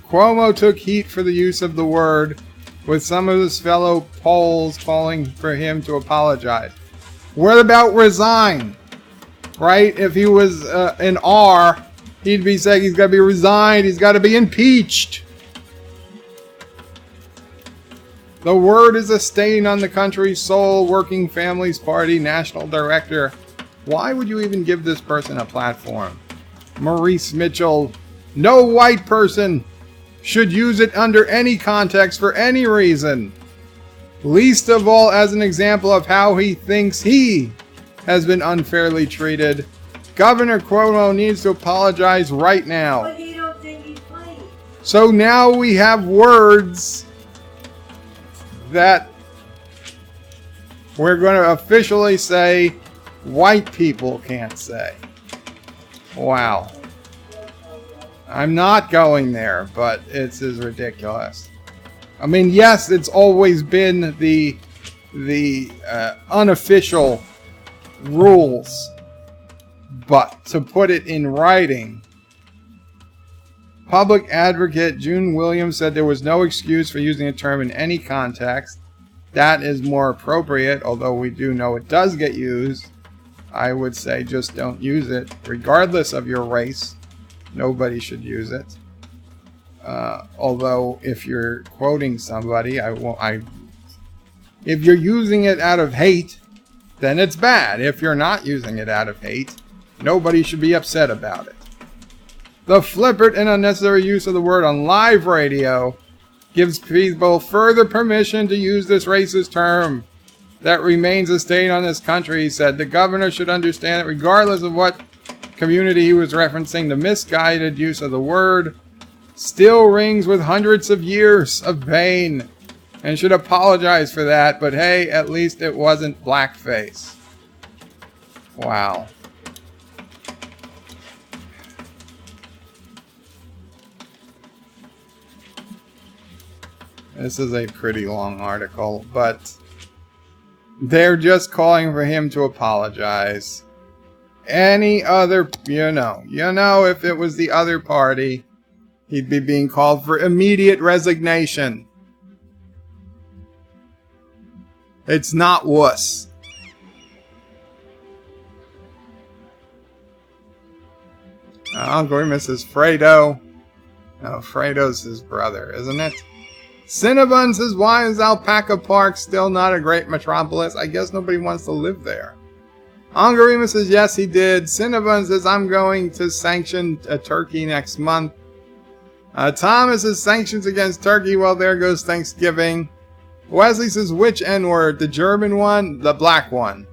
Cuomo took heat for the use of the word, with some of his fellow Poles calling for him to apologize. What about resign? Right? If he was an R, he'd be saying he's got to be resigned, he's got to be impeached. The word is a stain on the country's soul, Working Families Party National Director. Why would you even give this person a platform? Maurice Mitchell, no white person should use it under any context for any reason. Least of all as an example of how he thinks he has been unfairly treated. Governor Cuomo needs to apologize right now. But you don't think he's white. So now we have words that we're going to officially say white people can't say. Wow. I'm not going there, but it's as ridiculous. I mean, yes, it's always been the unofficial rules, but to put it in writing, Public advocate June Williams said there was no excuse for using a term in any context. That is more appropriate, although we do know it does get used. I would say just don't use it, regardless of your race. Nobody should use it. Although, if you're quoting somebody, if you're using it out of hate, then it's bad. If you're not using it out of hate, nobody should be upset about it. The flippant and unnecessary use of the word on live radio gives people further permission to use this racist term that remains a stain on this country, he said. The governor should understand that regardless of what community he was referencing, the misguided use of the word still rings with hundreds of years of pain and should apologize for that. But hey, at least it wasn't blackface. Wow. This is a pretty long article, but they're just calling for him to apologize. Any other, you know, if it was the other party, he'd be being called for immediate resignation. It's not wuss. Uncle Remus is Fredo. No, Fredo's his brother, isn't it? Cinnabon says, why is Alpaca Park still not a great metropolis? I guess nobody wants to live there. Angarima says, yes, he did. Cinnabon says, I'm going to sanction Turkey next month. Thomas says, sanctions against Turkey. Well, there goes Thanksgiving. Wesley says, which N-word? The German one? The black one?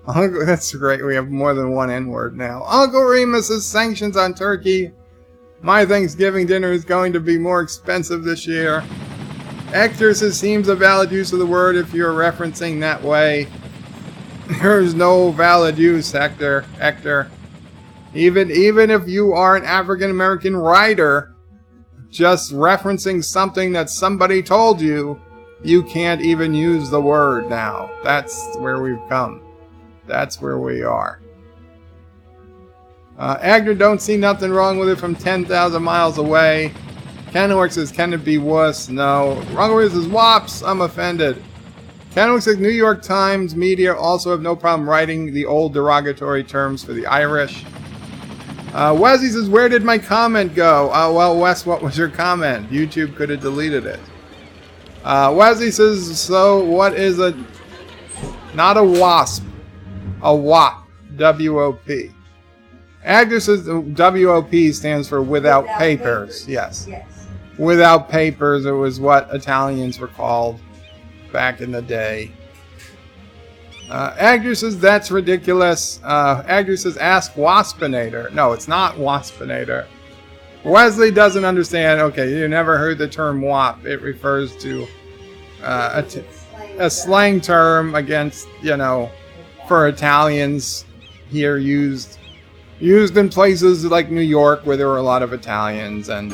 That's great. We have more than one N-word now. Uncle Remus says, sanctions on Turkey. My Thanksgiving dinner is going to be more expensive this year. Hector says, seems a valid use of the word if you're referencing that way. There's no valid use, Hector. Even if you are an African-American writer, just referencing something that somebody told you, you can't even use the word now. That's where we've come. That's where we are. Agner don't see nothing wrong with it from 10,000 miles away. Kenworth says, can it be wuss? No. Rungaways says, wops, I'm offended. Kenworth says, New York Times media also have no problem writing the old derogatory terms for the Irish. Wesley says, where did my comment go? Well, Wes, what was your comment? YouTube could have deleted it. Wesley says, so what is a... Not a wasp. A WOP. W-O-P. Agner says WOP stands for without papers. Yes. Without papers, it was what Italians were called back in the day. Agner says that's ridiculous. Agner says ask Waspinator. No, it's not Waspinator. Wesley doesn't understand. Okay, you never heard the term WAP. It refers to a slang term against, for Italians here used in places like New York where there were a lot of Italians, and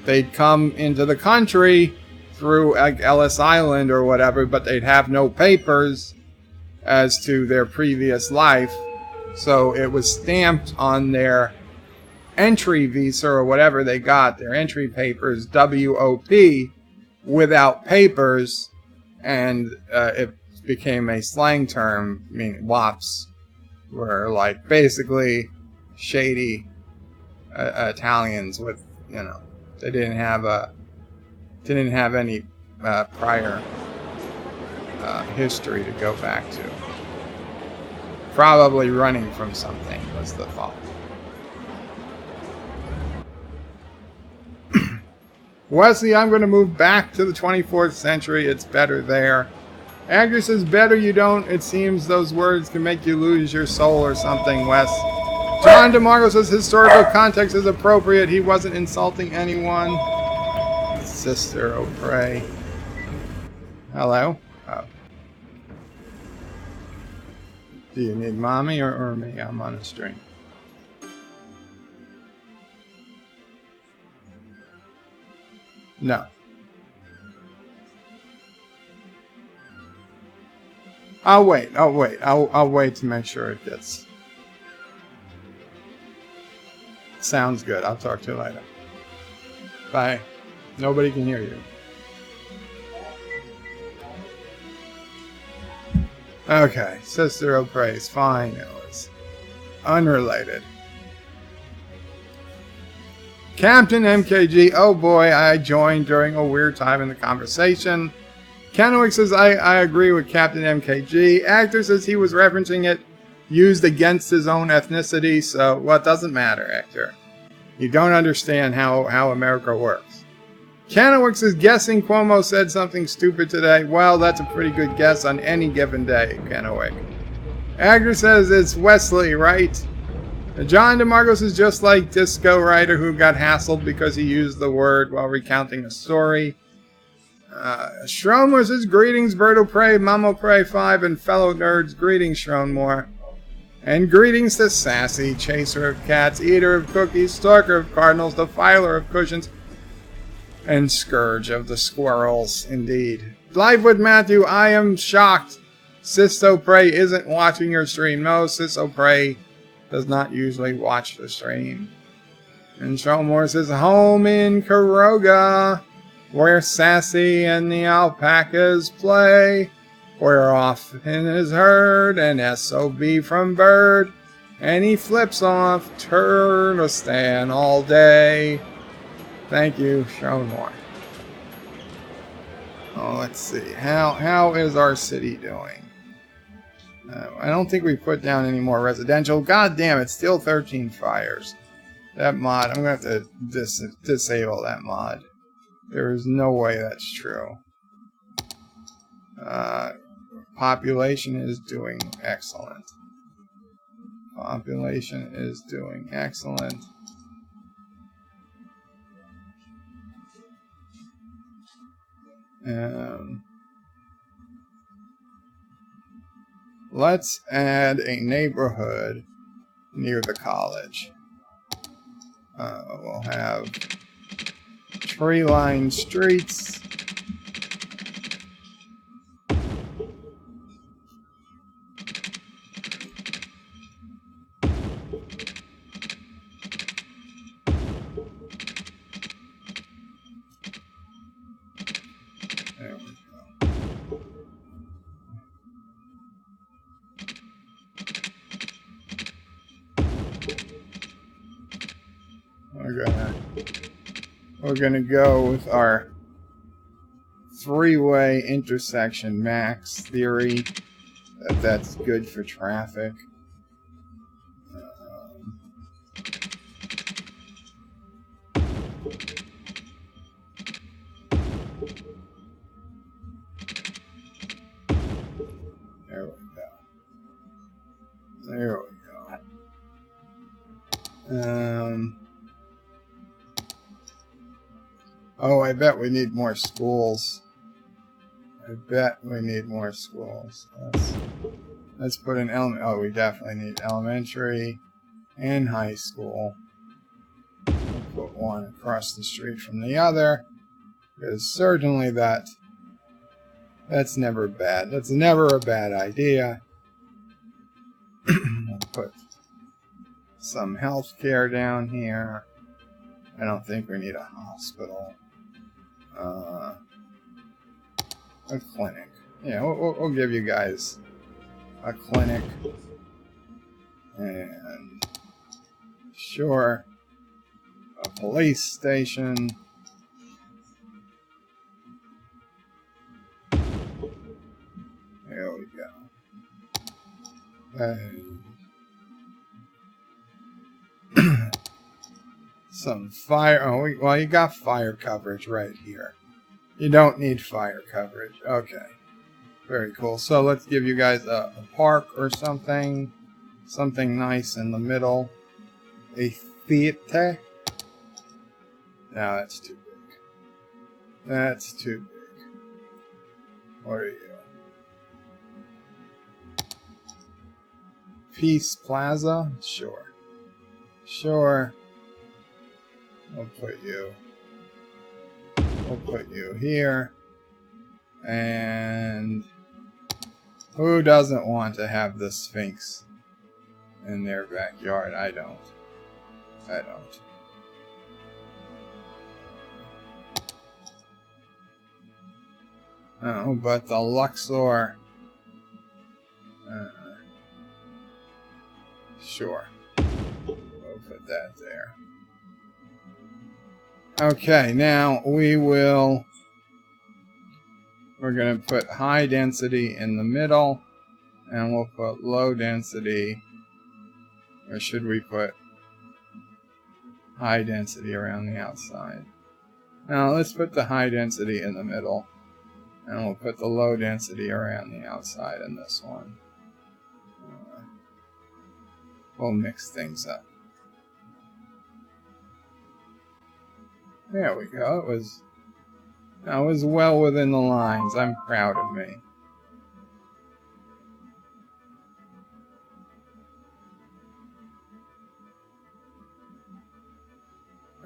they'd come into the country through like Ellis Island or whatever, but they'd have no papers as to their previous life, so it was stamped on their entry visa or whatever they got, their entry papers, WOP, without papers, and it became a slang term, meaning WOPs were like basically shady Italians with, they didn't have any prior history to go back to. Probably running from something was the thought. Wesley, I'm going to move back to the 24th century. It's better there. Agner says, better you don't. It seems those words can make you lose your soul or something, Wes. John DeMarco says historical context is appropriate. He wasn't insulting anyone. Sister O'Prey. Hello? Oh. Do you need mommy or me? I'm on a stream. No. I'll wait. I'll wait to make sure it gets Sounds good. I'll talk to you later. Bye. Nobody can hear you. Okay. Sister of Praise. Fine. It was unrelated. Captain MKG. Oh boy, I joined during a weird time in the conversation. Kennewick says, I agree with Captain MKG. Actor says he was referencing it used against his own ethnicity, so, well, it doesn't matter, Actor. You don't understand how America works. Kennewick says, guessing Cuomo said something stupid today. Well, that's a pretty good guess on any given day, Kennewick. Actor says it's Wesley, right? John DeMarcos is just like Disco Writer who got hassled because he used the word while recounting a story. Shronmore says, greetings, Birdo Prey, Mamo Prey 5, and fellow nerds. Greetings, Shronmore. And greetings to Sassy, Chaser of Cats, Eater of Cookies, Stalker of Cardinals, Defiler of Cushions, and Scourge of the Squirrels, indeed. Live with Matthew, I am shocked. Sisto Prey isn't watching your stream. No, Sisto Prey does not usually watch the stream. And Shronmore says, home in Caroga, where Sassy and the alpacas play. We're off in his herd, and SOB from Bird. And he flips off Turtlestan all day. Thank you, Shronmore. Oh, let's see. How is our city doing? I don't think we put down any more residential. God damn, it's still 13 fires. That mod, I'm going to have to disable that mod. There is no way that's true. Population is doing excellent. Population is doing excellent. Let's add a neighborhood near the college. We'll have tree-lined streets. There we go. We're gonna go with our three-way intersection max theory. That's good for traffic. There we go. There we go. Oh, I bet we need more schools. I bet we need more schools. Let's put an element. Oh, we definitely need elementary and high school. We'll put one across the street from the other, because certainly that's never bad. That's never a bad idea. We'll put some health care down here. I don't think we need a hospital. A clinic. Yeah, we'll give you guys a clinic. And sure, a police station. There we go. Some fire. Oh, well, you got fire coverage right here. You don't need fire coverage. Okay. Very cool. So let's give you guys a park or something. Something nice in the middle. A theater. No, that's too big. That's too big. What are you? Peace Plaza? Sure. Sure. We'll put you here. And who doesn't want to have the Sphinx in their backyard? I don't. I don't. Oh, but the Luxor. Sure. We'll put that there. Okay, now we're going to put high density in the middle, and we'll put low density, or should we put high density around the outside? Now let's put the high density in the middle, and we'll put the low density around the outside in this one. We'll mix things up. There we go. That was well within the lines. I'm proud of me.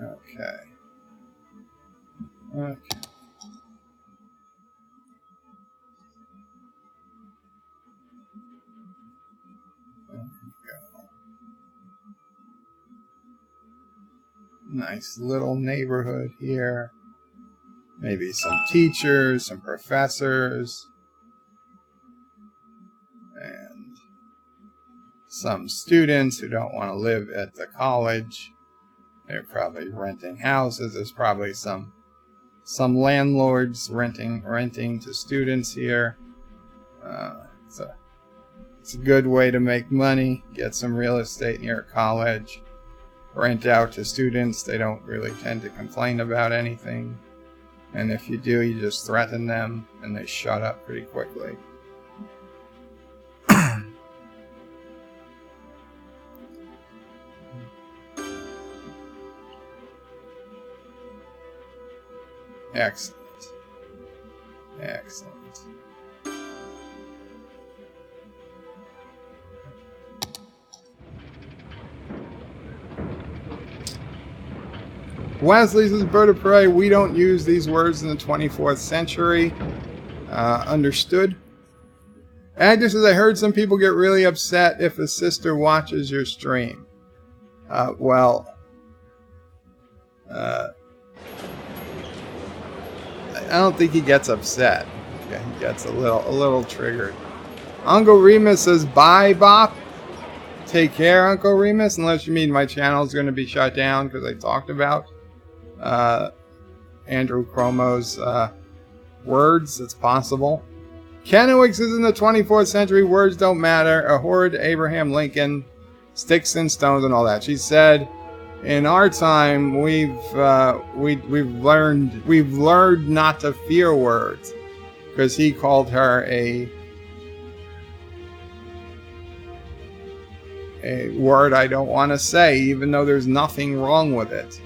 Okay. Okay. Nice little neighborhood here. Maybe some teachers, some professors, and some students who don't want to live at the college. They're probably renting houses. There's probably some landlords renting to students here. It's a good way to make money. Get some real estate near a college. Rent out to students. They don't really tend to complain about anything. And if you do, you just threaten them and they shut up pretty quickly. Excellent. Excellent. Wesley says, bird of prey, we don't use these words in the 24th century. Understood. Agnes says, I heard some people get really upset if a sister watches your stream. I don't think he gets upset. Okay, he gets a little triggered. Uncle Remus says, bye, Bop. Take care, Uncle Remus, unless you mean my channel is going to be shut down because I talked about Andrew Cuomo's words. It's possible. Kennewick says, in the 24th century, words don't matter. A horde, Abraham Lincoln, sticks and stones and all that. She said, in our time, we've learned not to fear words, because he called her a word I don't want to say, even though there's nothing wrong with it.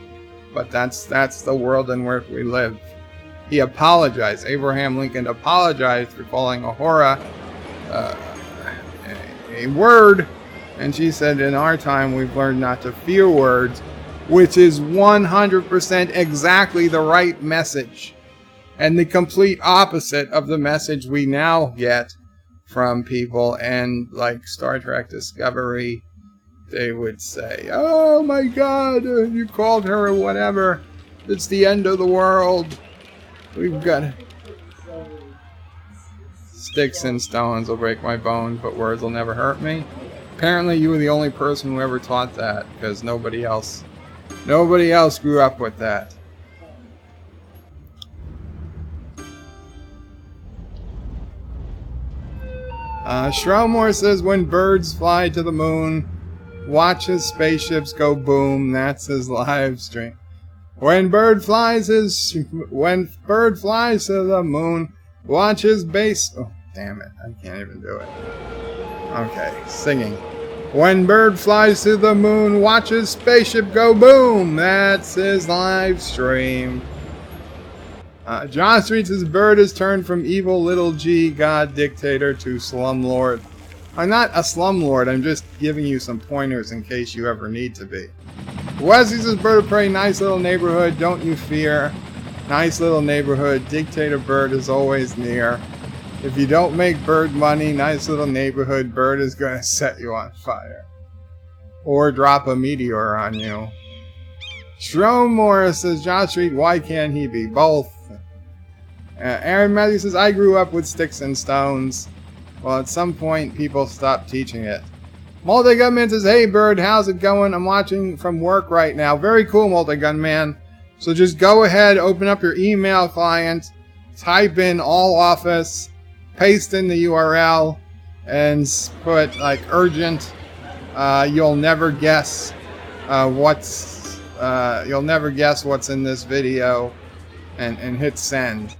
But that's the world in which we live. He apologized. Abraham Lincoln apologized for calling a hora a word, and she said, in our time, we've learned not to fear words, which is 100% exactly the right message, and the complete opposite of the message we now get from people. And like Star Trek Discovery, they would say, oh my God, you called her or whatever. It's the end of the world. We've got sticks and stones will break my bones, but words will never hurt me. Apparently you were the only person who ever taught that, because nobody else grew up with that. Shrowmore says, when birds fly to the moon, watch his spaceships go boom. That's his live stream. When bird flies to the moon, watch his base. Oh, damn it. I can't even do it. Okay, singing. When bird flies to the moon, watch his spaceship go boom. That's his live stream. John Street says, bird has turned from evil little g god dictator to slumlord. I'm not a slumlord, I'm just giving you some pointers in case you ever need to be. Wesley says, bird of prey, nice little neighborhood, don't you fear. Nice little neighborhood, dictator bird is always near. If you don't make bird money, nice little neighborhood, bird is gonna set you on fire. Or drop a meteor on you. Shrome Morris says, Josh Street, why can't he be both? Aaron Matthews says, I grew up with sticks and stones. Well, at some point, people stopped teaching it. Multi-Gunman says, hey, Bird, how's it going? I'm watching from work right now. Very cool, Multi-Gunman. So just go ahead, open up your email client, type in all office, paste in the URL, and put, like, urgent. You'll never guess what's in this video, and hit send.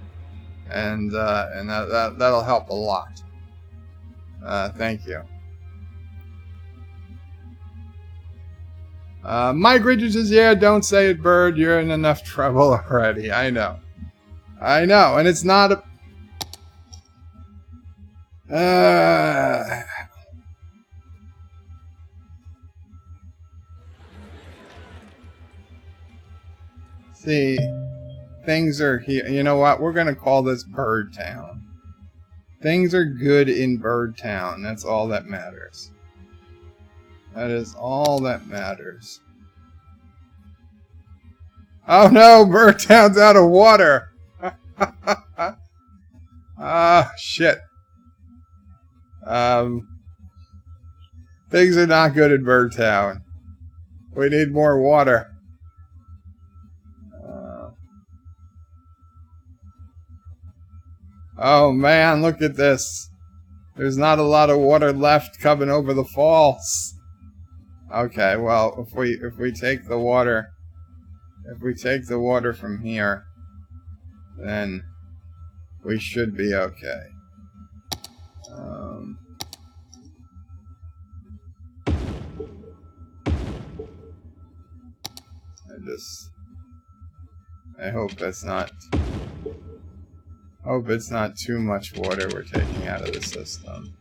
And that'll help a lot. Thank you. Mike Richards says, yeah, don't say it, Bird. You're in enough trouble already. I know. And it's not a... See, things are here. You know what? We're going to call this Bird Town. Things are good in Bird Town. That's all that matters. That is all that matters. Oh no, Bird Town's out of water. Ah, shit. Things are not good in Bird Town. We need more water. Oh man, look at this. There's not a lot of water left coming over the falls. Okay, well, if we take the water from here, then we should be okay. I hope it's not too much water we're taking out of the system.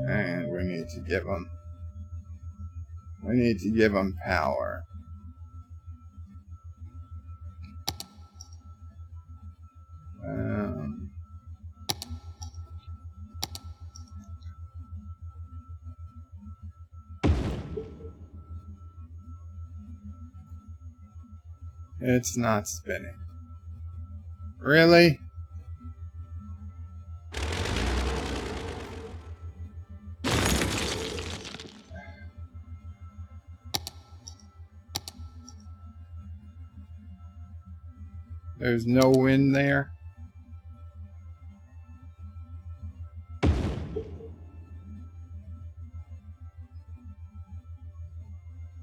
And we need to give them power. It's not spinning. Really? There's no wind there.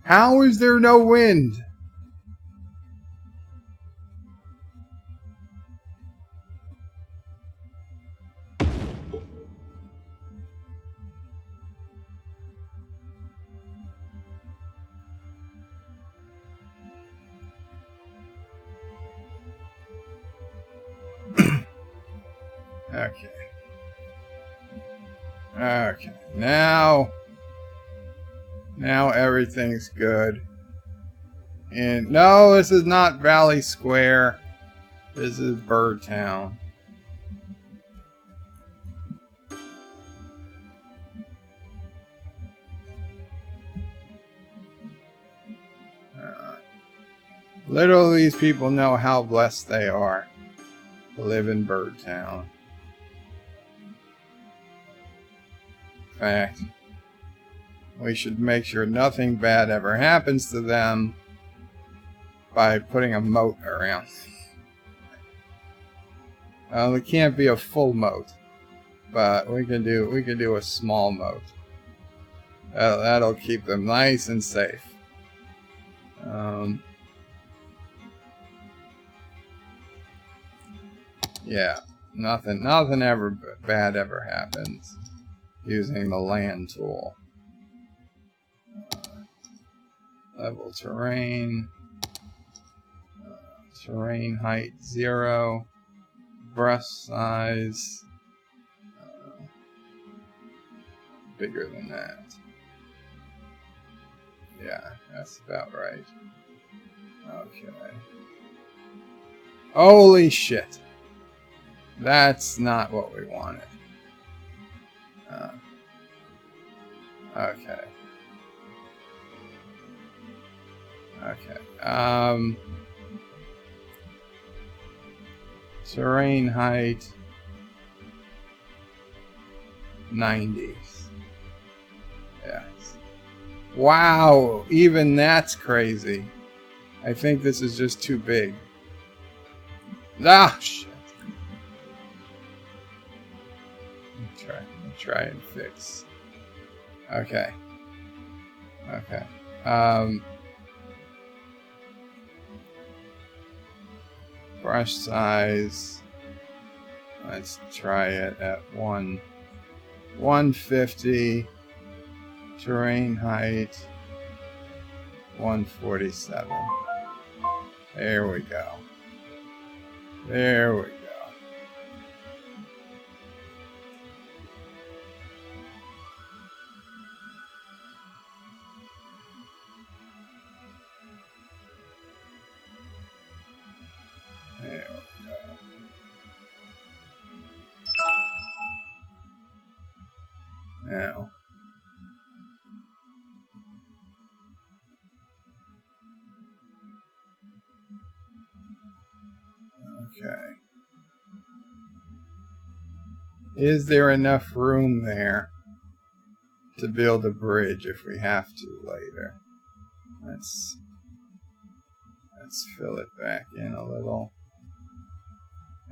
How is there no wind? Okay. Now everything's good. And no, this is not Valley Square. This is Bird Town. Little do these people know how blessed they are to live in Bird Town. In fact, we should make sure nothing bad ever happens to them by putting a moat around. It can't be a full moat, but we can do a small moat. That'll keep them nice and safe. Yeah, nothing bad ever happens using the land tool. Level terrain. Terrain height 0. Brush size. Bigger than that. Yeah, that's about right. Okay. Holy shit. That's not what we wanted. Okay. Okay. Terrain height 90s. Yes. Wow, even that's crazy. I think this is just too big. Ah, shit. Try and fix. Okay. Okay. Brush size. Let's try it at 150. Terrain height 147. There we go. There we go. There we go. Now. Okay. Is there enough room there to build a bridge if we have to later? Let's fill it back in a little.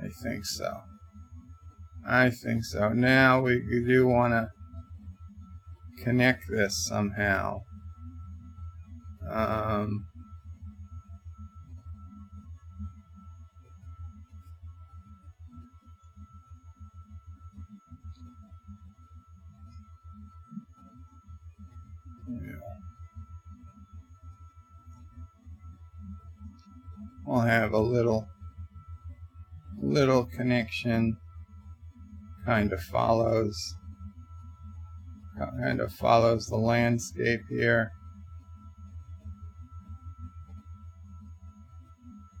I think so. I think so. Now we do want to connect this somehow. We'll have a little connection. Kind of follows the landscape here.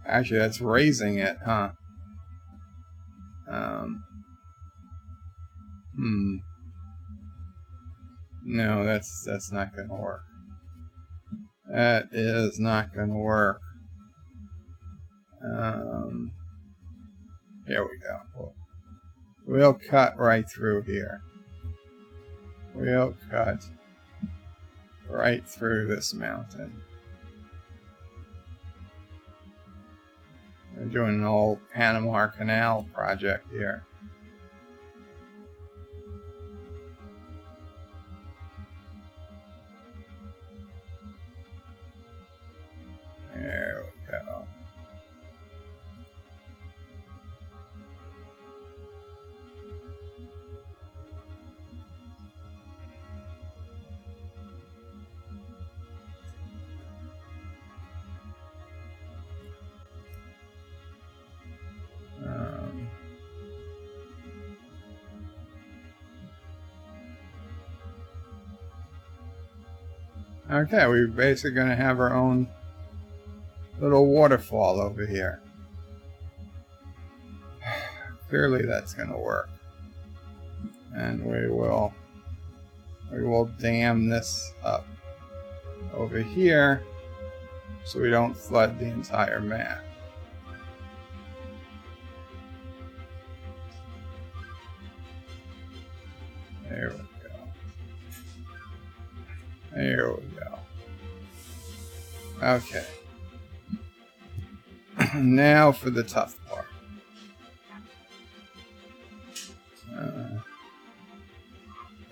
Actually, that's raising it, huh? No, that's not gonna work. That is not gonna work. Here we go. We'll cut right through here. We'll cut right through this mountain. We're doing an old Panama Canal project here. There we go. Okay, we're basically going to have our own little waterfall over here. Clearly that's going to work. And we will dam this up over here so we don't flood the entire map. There we go. There we go. Okay. Now for the tough part.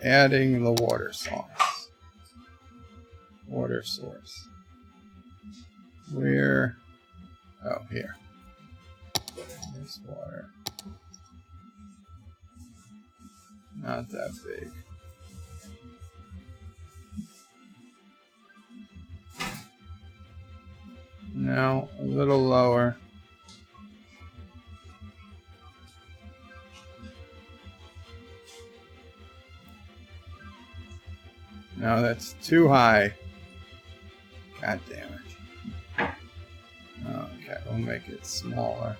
Adding the water source. Water source. Where? Oh, here. This water. Not that big. No, a little lower. No, that's too high. God damn it. Okay, we'll make it smaller.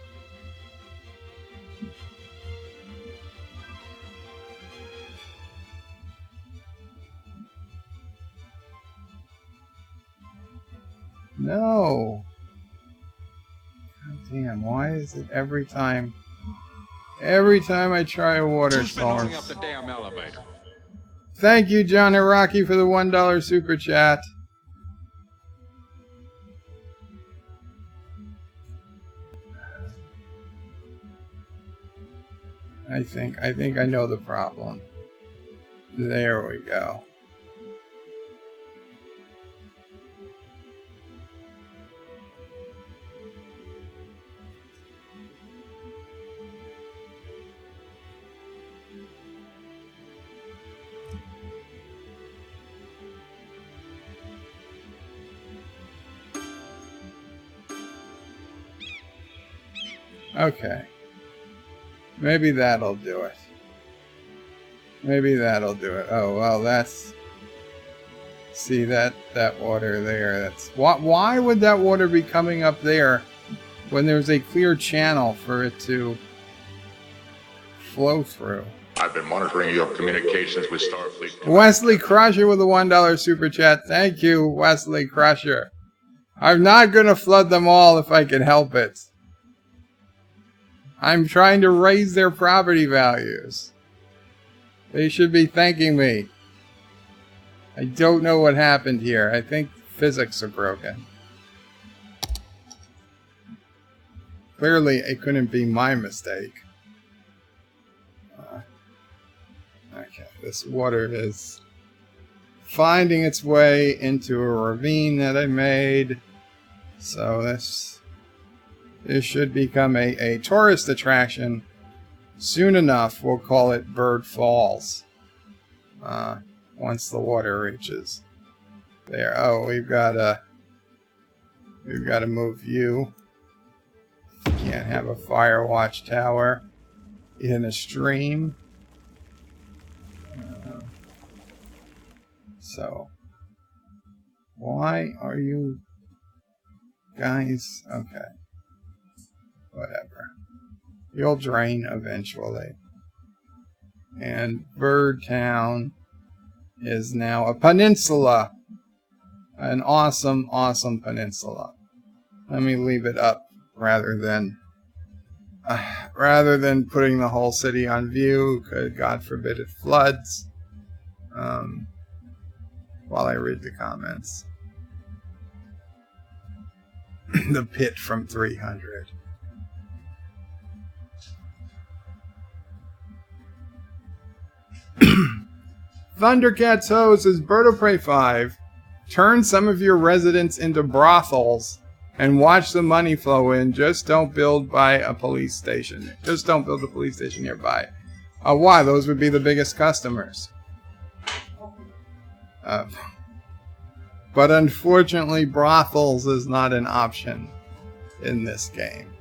No. God damn, why is it every time I try a water source? Up the damn elevator. Thank you, John Hiraki, for the $1 super chat. I think I know the problem. There we go. Okay. Maybe that'll do it. Maybe that'll do it. Oh, well, that's... See, that water there, that's... Why would that water be coming up there when there's a clear channel for it to flow through? I've been monitoring your communications with Starfleet. Wesley Crusher with a $1 super chat. Thank you, Wesley Crusher. I'm not going to flood them all if I can help it. I'm trying to raise their property values. They should be thanking me. I don't know what happened here. I think physics are broken. Clearly, it couldn't be my mistake. Okay, this water is finding its way into a ravine that I made. So this should become a tourist attraction soon enough. We'll call it Bird Falls. Once the water reaches there. Oh, we've got to move you. Can't have a fire watch tower in a stream. So why are you guys okay? Whatever. You'll drain eventually. And Bird Town is now a peninsula. An awesome, awesome peninsula. Let me leave it up rather than putting the whole city on view. God forbid it floods. While I read the comments. The pit from 300. Thundercats Ho says, Bird of Prey 5, turn some of your residents into brothels and watch the money flow in. Just don't build by a police station. Just don't build a police station nearby. Why? Those would be the biggest customers. But unfortunately, brothels is not an option in this game.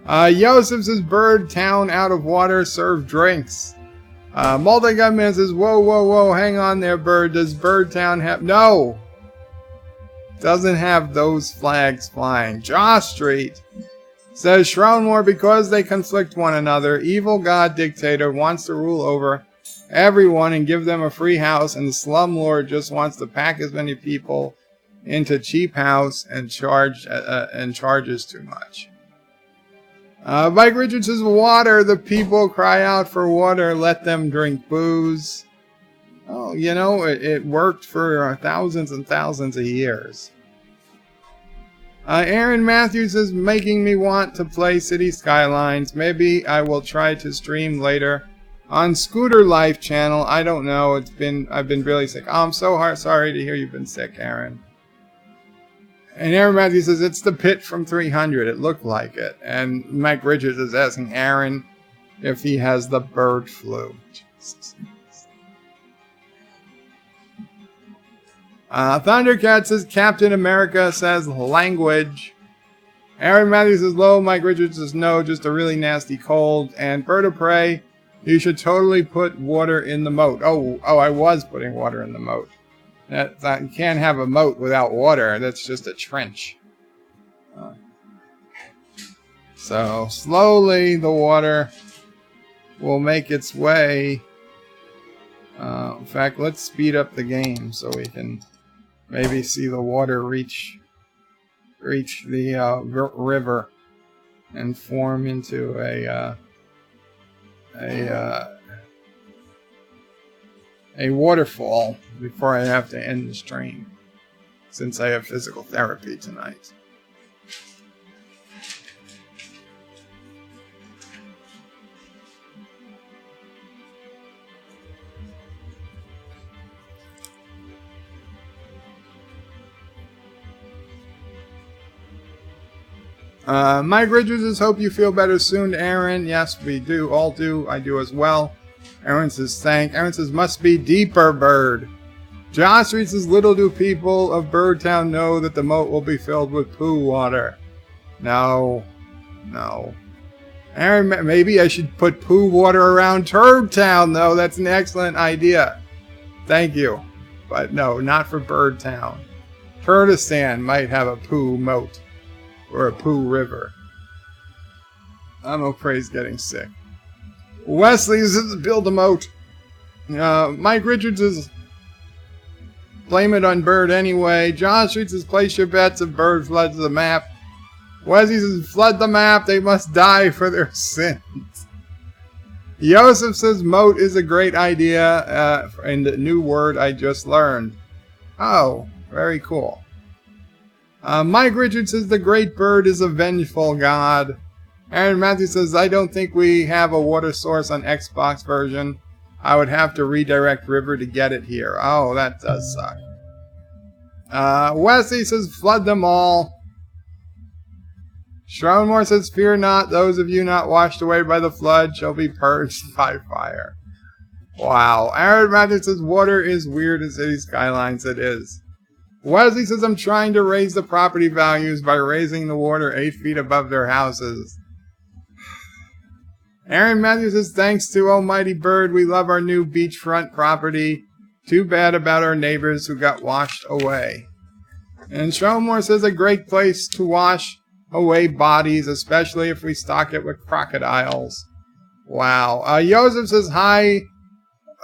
Yosef says, Bird Town out of water, serve drinks. Multi-Gunman says, whoa, whoa, whoa, hang on there, Bird. Does Bird Town have... No! Doesn't have those flags flying. Jaw Street says, Shroudmore, because they conflict one another, evil god dictator wants to rule over everyone and give them a free house, and the slumlord just wants to pack as many people into cheap house and charges too much. Mike Richards says, water, the people cry out for water, let them drink booze. Oh, you know, it worked for thousands and thousands of years. Aaron Matthews is making me want to play Cities Skylines. Maybe I will try to stream later on Scooter Life channel. I don't know. I've been really sick. Oh, I'm so sorry to hear you've been sick, Aaron. And Aaron Matthews says, it's the pit from 300. It looked like it. And Mike Richards is asking Aaron if he has the bird flu. Jesus. Thundercat says, Captain America says, language. Aaron Matthews says, low. Mike Richards says, no, just a really nasty cold. And Bird of Prey, you should totally put water in the moat. Oh, I was putting water in the moat. You can't have a moat without water. That's just a trench. So slowly the water will make its way. In fact, let's speed up the game so we can maybe see the water reach the river and form into a waterfall before I have to end the stream, since I have physical therapy tonight. Mike Richards says, hope you feel better soon, Aaron. Yes, we do. All do. I do as well. Aaron says, thank. Aaron says, must be deeper, Bird. Josh Reed says, little do people of Birdtown know that the moat will be filled with poo water. No. No. Aaron, maybe I should put poo water around Turbtown, though. That's an excellent idea. Thank you. But no, not for Birdtown. Kurdistan might have a poo moat. Or a poo river. I'm afraid he's getting sick. Wesley says, build a moat. Mike Richards is blame it on Bird anyway. John Street says, place your bets if Bird floods the map. Wesley says, flood the map. They must die for their sins. Joseph says, moat is a great idea. And a new word I just learned. Oh, very cool. Mike Richards says, the great Bird is a vengeful god. Aaron Matthews says, I don't think we have a water source on Xbox version. I would have to redirect river to get it here. Oh, that does suck. Wesley says, flood them all. Shroudmore says, fear not, those of you not washed away by the flood shall be purged by fire. Wow. Aaron Matthews says, water is weird in Cities Skylines. It is. Wesley says, I'm trying to raise the property values by raising the water 8 feet above their houses. Aaron Matthews says, thanks to Almighty Bird, we love our new beachfront property. Too bad about our neighbors who got washed away. And Showmore says, a great place to wash away bodies, especially if we stock it with crocodiles. Wow. Joseph says, high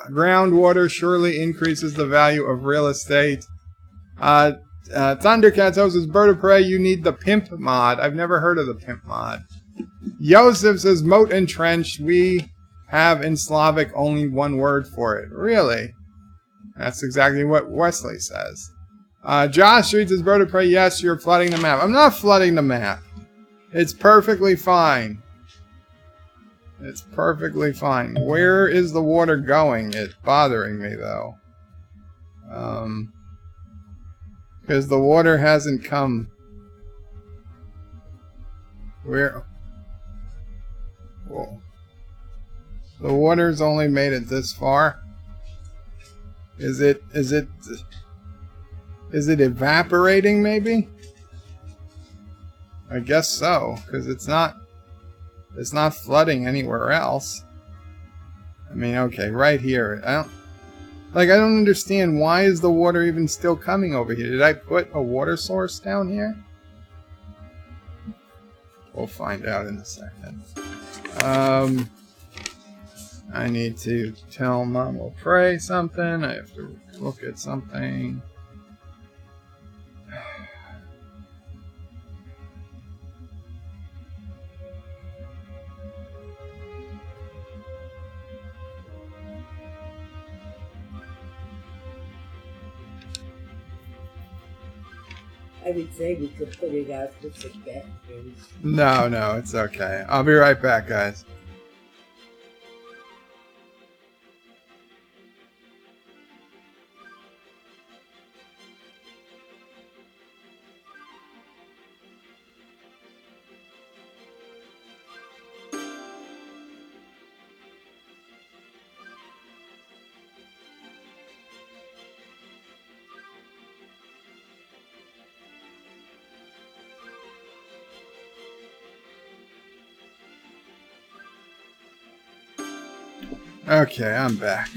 groundwater surely increases the value of real estate. Thundercat says, Bird of Prey, you need the pimp mod. I've never heard of the pimp mod. Joseph says, moat and trench. We have in Slavic only one word for it. Really? That's exactly what Wesley says. Josh Street says, Bird of Prey, yes, you're flooding the map. I'm not flooding the map. It's perfectly fine. It's perfectly fine. Where is the water going? It's bothering me, though. Because the water hasn't come. Where? Whoa. The water's only made it this far. Is it evaporating, maybe? I guess so, because it's not flooding anywhere else. I mean, okay, right here. I don't understand, why is the water even still coming over here? Did I put a water source down here? We'll find out in a second. I need to tell Mom will pray something. I have to look at something. I would say we could put it out for suggestions. No, it's okay. I'll be right back, guys. Okay, I'm back.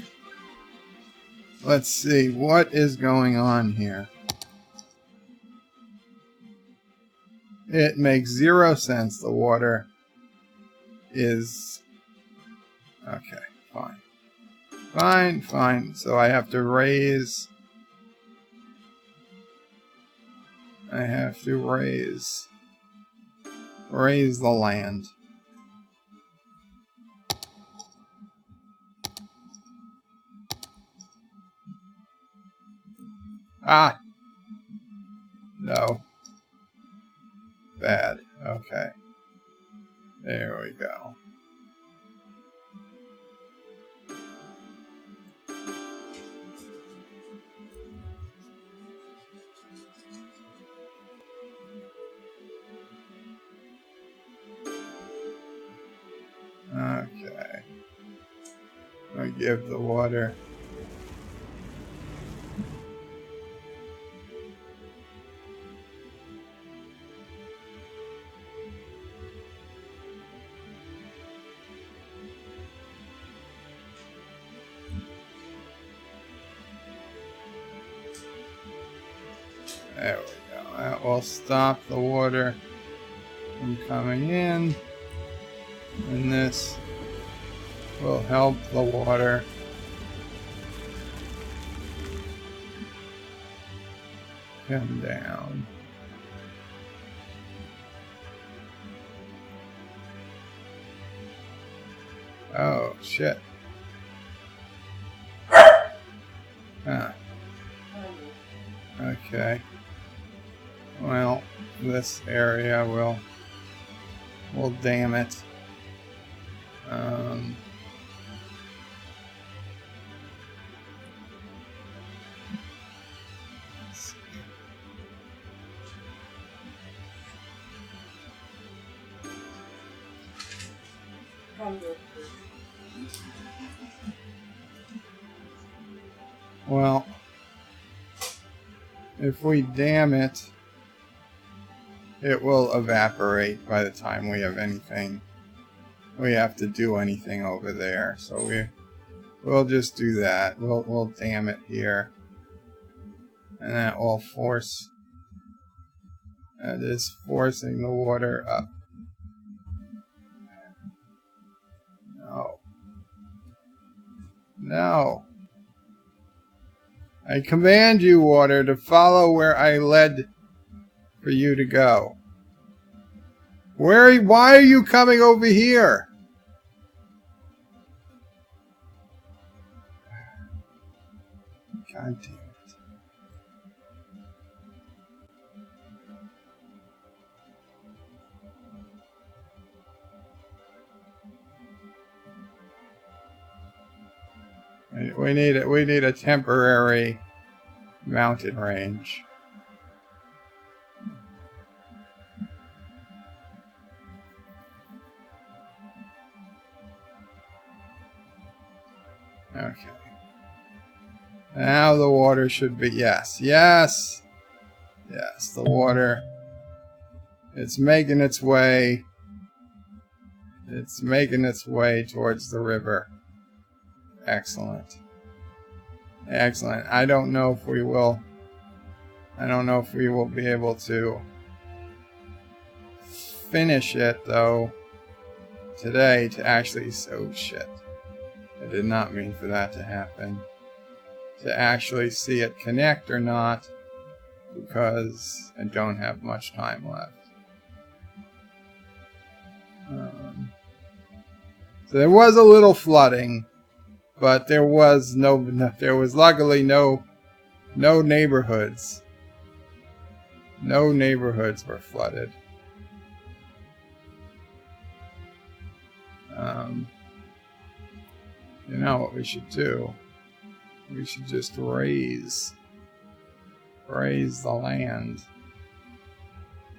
Let's see, what is going on here? It makes 0 sense. The water is... Okay, fine. Fine. So I have to raise I have to raise the land. Ah! No. Bad. Okay. There we go. Okay. I'll give the water. There we go. That will stop the water from coming in. And this will help the water come down. Oh, shit. Huh. Okay. Well, this area will dam it. Let's see. Well, if we dam it, it will evaporate by the time we have anything. We have to do anything over there, so we'll just do that. We'll dam it here, and that will force. That is forcing the water up. No. No. I command you, water, to follow where I led for you to go. Why are you coming over here? God damn it. We need a temporary mountain range. Okay. Now the water should be, yes, the water, it's making its way towards the river. Excellent. I don't know if we will be able to finish it though today to actually, oh shit. I did not mean for that to happen. To actually see it connect or not, because I don't have much time left. So there was a little flooding, but there was luckily no neighborhoods. No neighborhoods were flooded. You know what we should do? We should just raise the land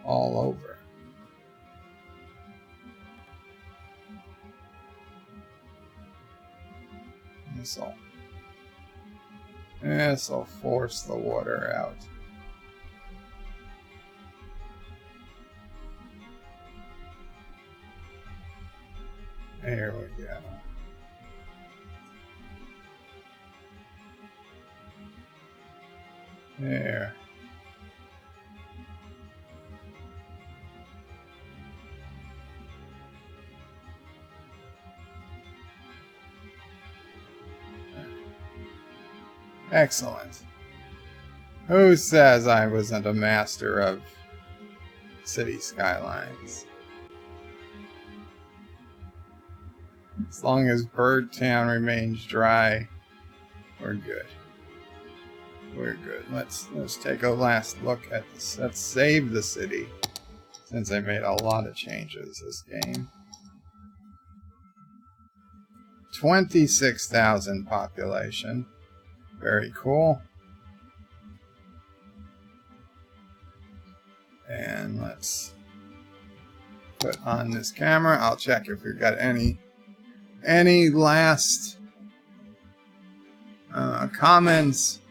all over. This'll force the water out. There we go. There. Excellent. Who says I wasn't a master of Cities Skylines? As long as Bird Town remains dry, we're good. We're good. Let's take a last look at this. Let's save the city, since I made a lot of changes this game. 26,000 population. Very cool. And let's put on this camera. I'll check if we've got any last comments.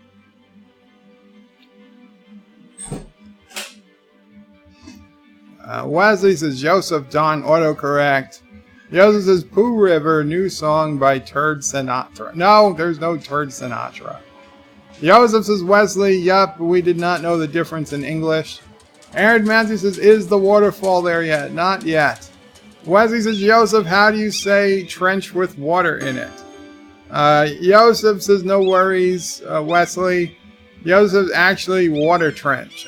Wesley says Joseph Don autocorrect. Joseph says Pooh River, new song by Turd Sinatra. No, there's no Turd Sinatra. Joseph says Wesley, yup, we did not know the difference in English. Aaron Matthews says, is the waterfall there yet? Not yet. Wesley says, Joseph, how do you say trench with water in it? Joseph says, no worries, Wesley. Joseph actually water trench.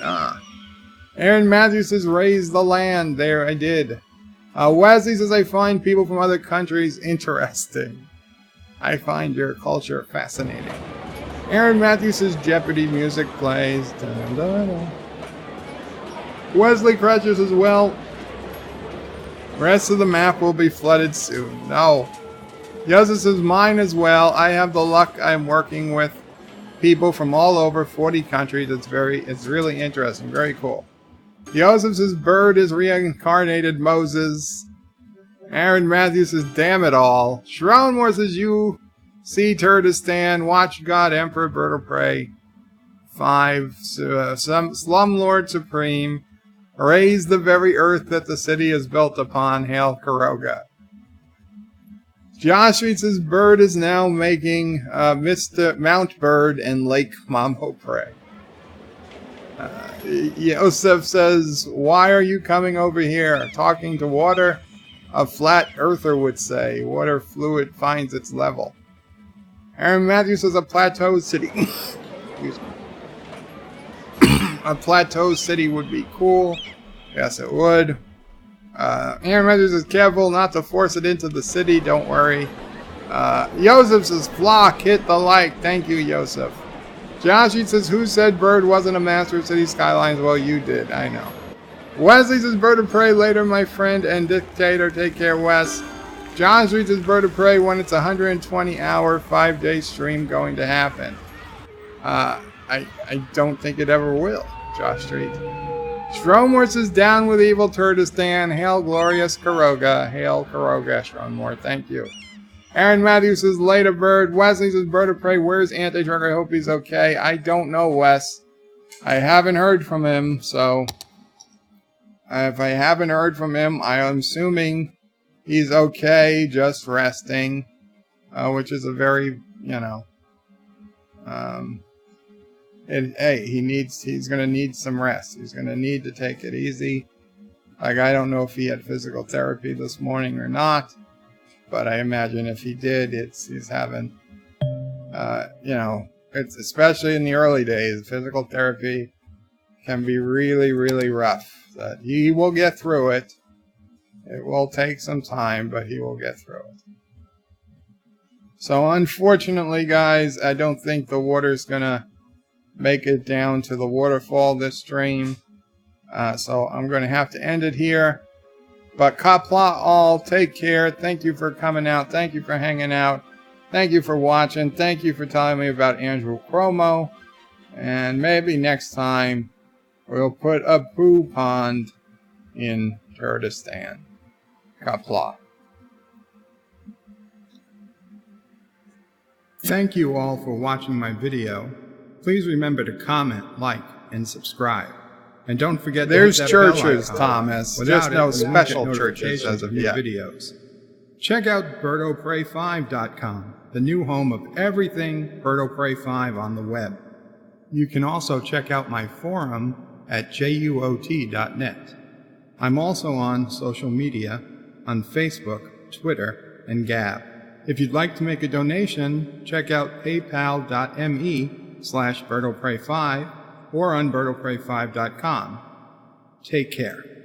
Aaron Matthews says, raise the land. There, I did. Wesley says, I find people from other countries interesting. I find your culture fascinating. Aaron Matthews says, Jeopardy music plays. Dun, dun, dun. Wesley Crutcher says, well, rest of the map will be flooded soon. No. Joseph says, mine as well. I have the luck I'm working with people from all over 40 countries. It's really interesting. Very cool. Joseph says, Bird is reincarnated Moses. Aaron Matthews says, damn it all. Shroudmore says, you see Turdistan, watch God, Emperor, Bird of Prey. 5. Slumlord Supreme. Raise the very earth that the city is built upon. Hail Caroga. Josh Reed says, Bird is now making Mr. Mount Bird and Lake Mambo Prey. Yosef says, why are you coming over here? Talking to water? A flat earther would say. Water fluid finds its level. Aaron Matthews says, a plateau city. Excuse me. A plateau city would be cool. Yes, it would. Aaron Matthews says, careful not to force it into the city. Don't worry. Yosef says, flock, hit the like. Thank you, Yosef. Josh says, who said Bird wasn't a master of Cities Skylines? Well, you did. I know. Wesley says, Bird of Prey later, my friend and dictator. Take care, Wes. John Street says, Bird of Prey when it's 120-hour, 5-day stream going to happen. I don't think it ever will, Josh Street. Stromore says, down with evil Turdistan. Hail glorious Caroga. Hail Caroga, Stromore. Thank you. Aaron Matthews says, later, Bird. Wesley says, Bird of Prey, where's Anti-Drug? I hope he's okay. I don't know, Wes. I haven't heard from him, so if I haven't heard from him, I'm assuming he's okay, just resting, which is a very, hey, he's going to need some rest. He's going to need to take it easy. Like, I don't know if he had physical therapy this morning or not, but I imagine if he did, he's having, it's especially in the early days, physical therapy can be really, really rough. But he will get through it. It will take some time, but he will get through it. So unfortunately, guys, I don't think the water's going to make it down to the waterfall this stream. So I'm going to have to end it here. But Qapla all, take care. Thank you for coming out. Thank you for hanging out. Thank you for watching. Thank you for telling me about Andrew Cuomo. And maybe next time we'll put a poo pond in Turdistan. Qapla. Thank you all for watching my video. Please remember to comment, like, and subscribe. And don't forget to hit that churches, bell icon. Thomas. There's no special churches as of yet. Videos. Check out BirdoPrey5.com, the new home of everything Bird of Prey 5 on the web. You can also check out my forum at juot.net. I'm also on social media on Facebook, Twitter, and Gab. If you'd like to make a donation, check out paypal.me/BirdoPrey5 or on birdoprey5.com. Take care.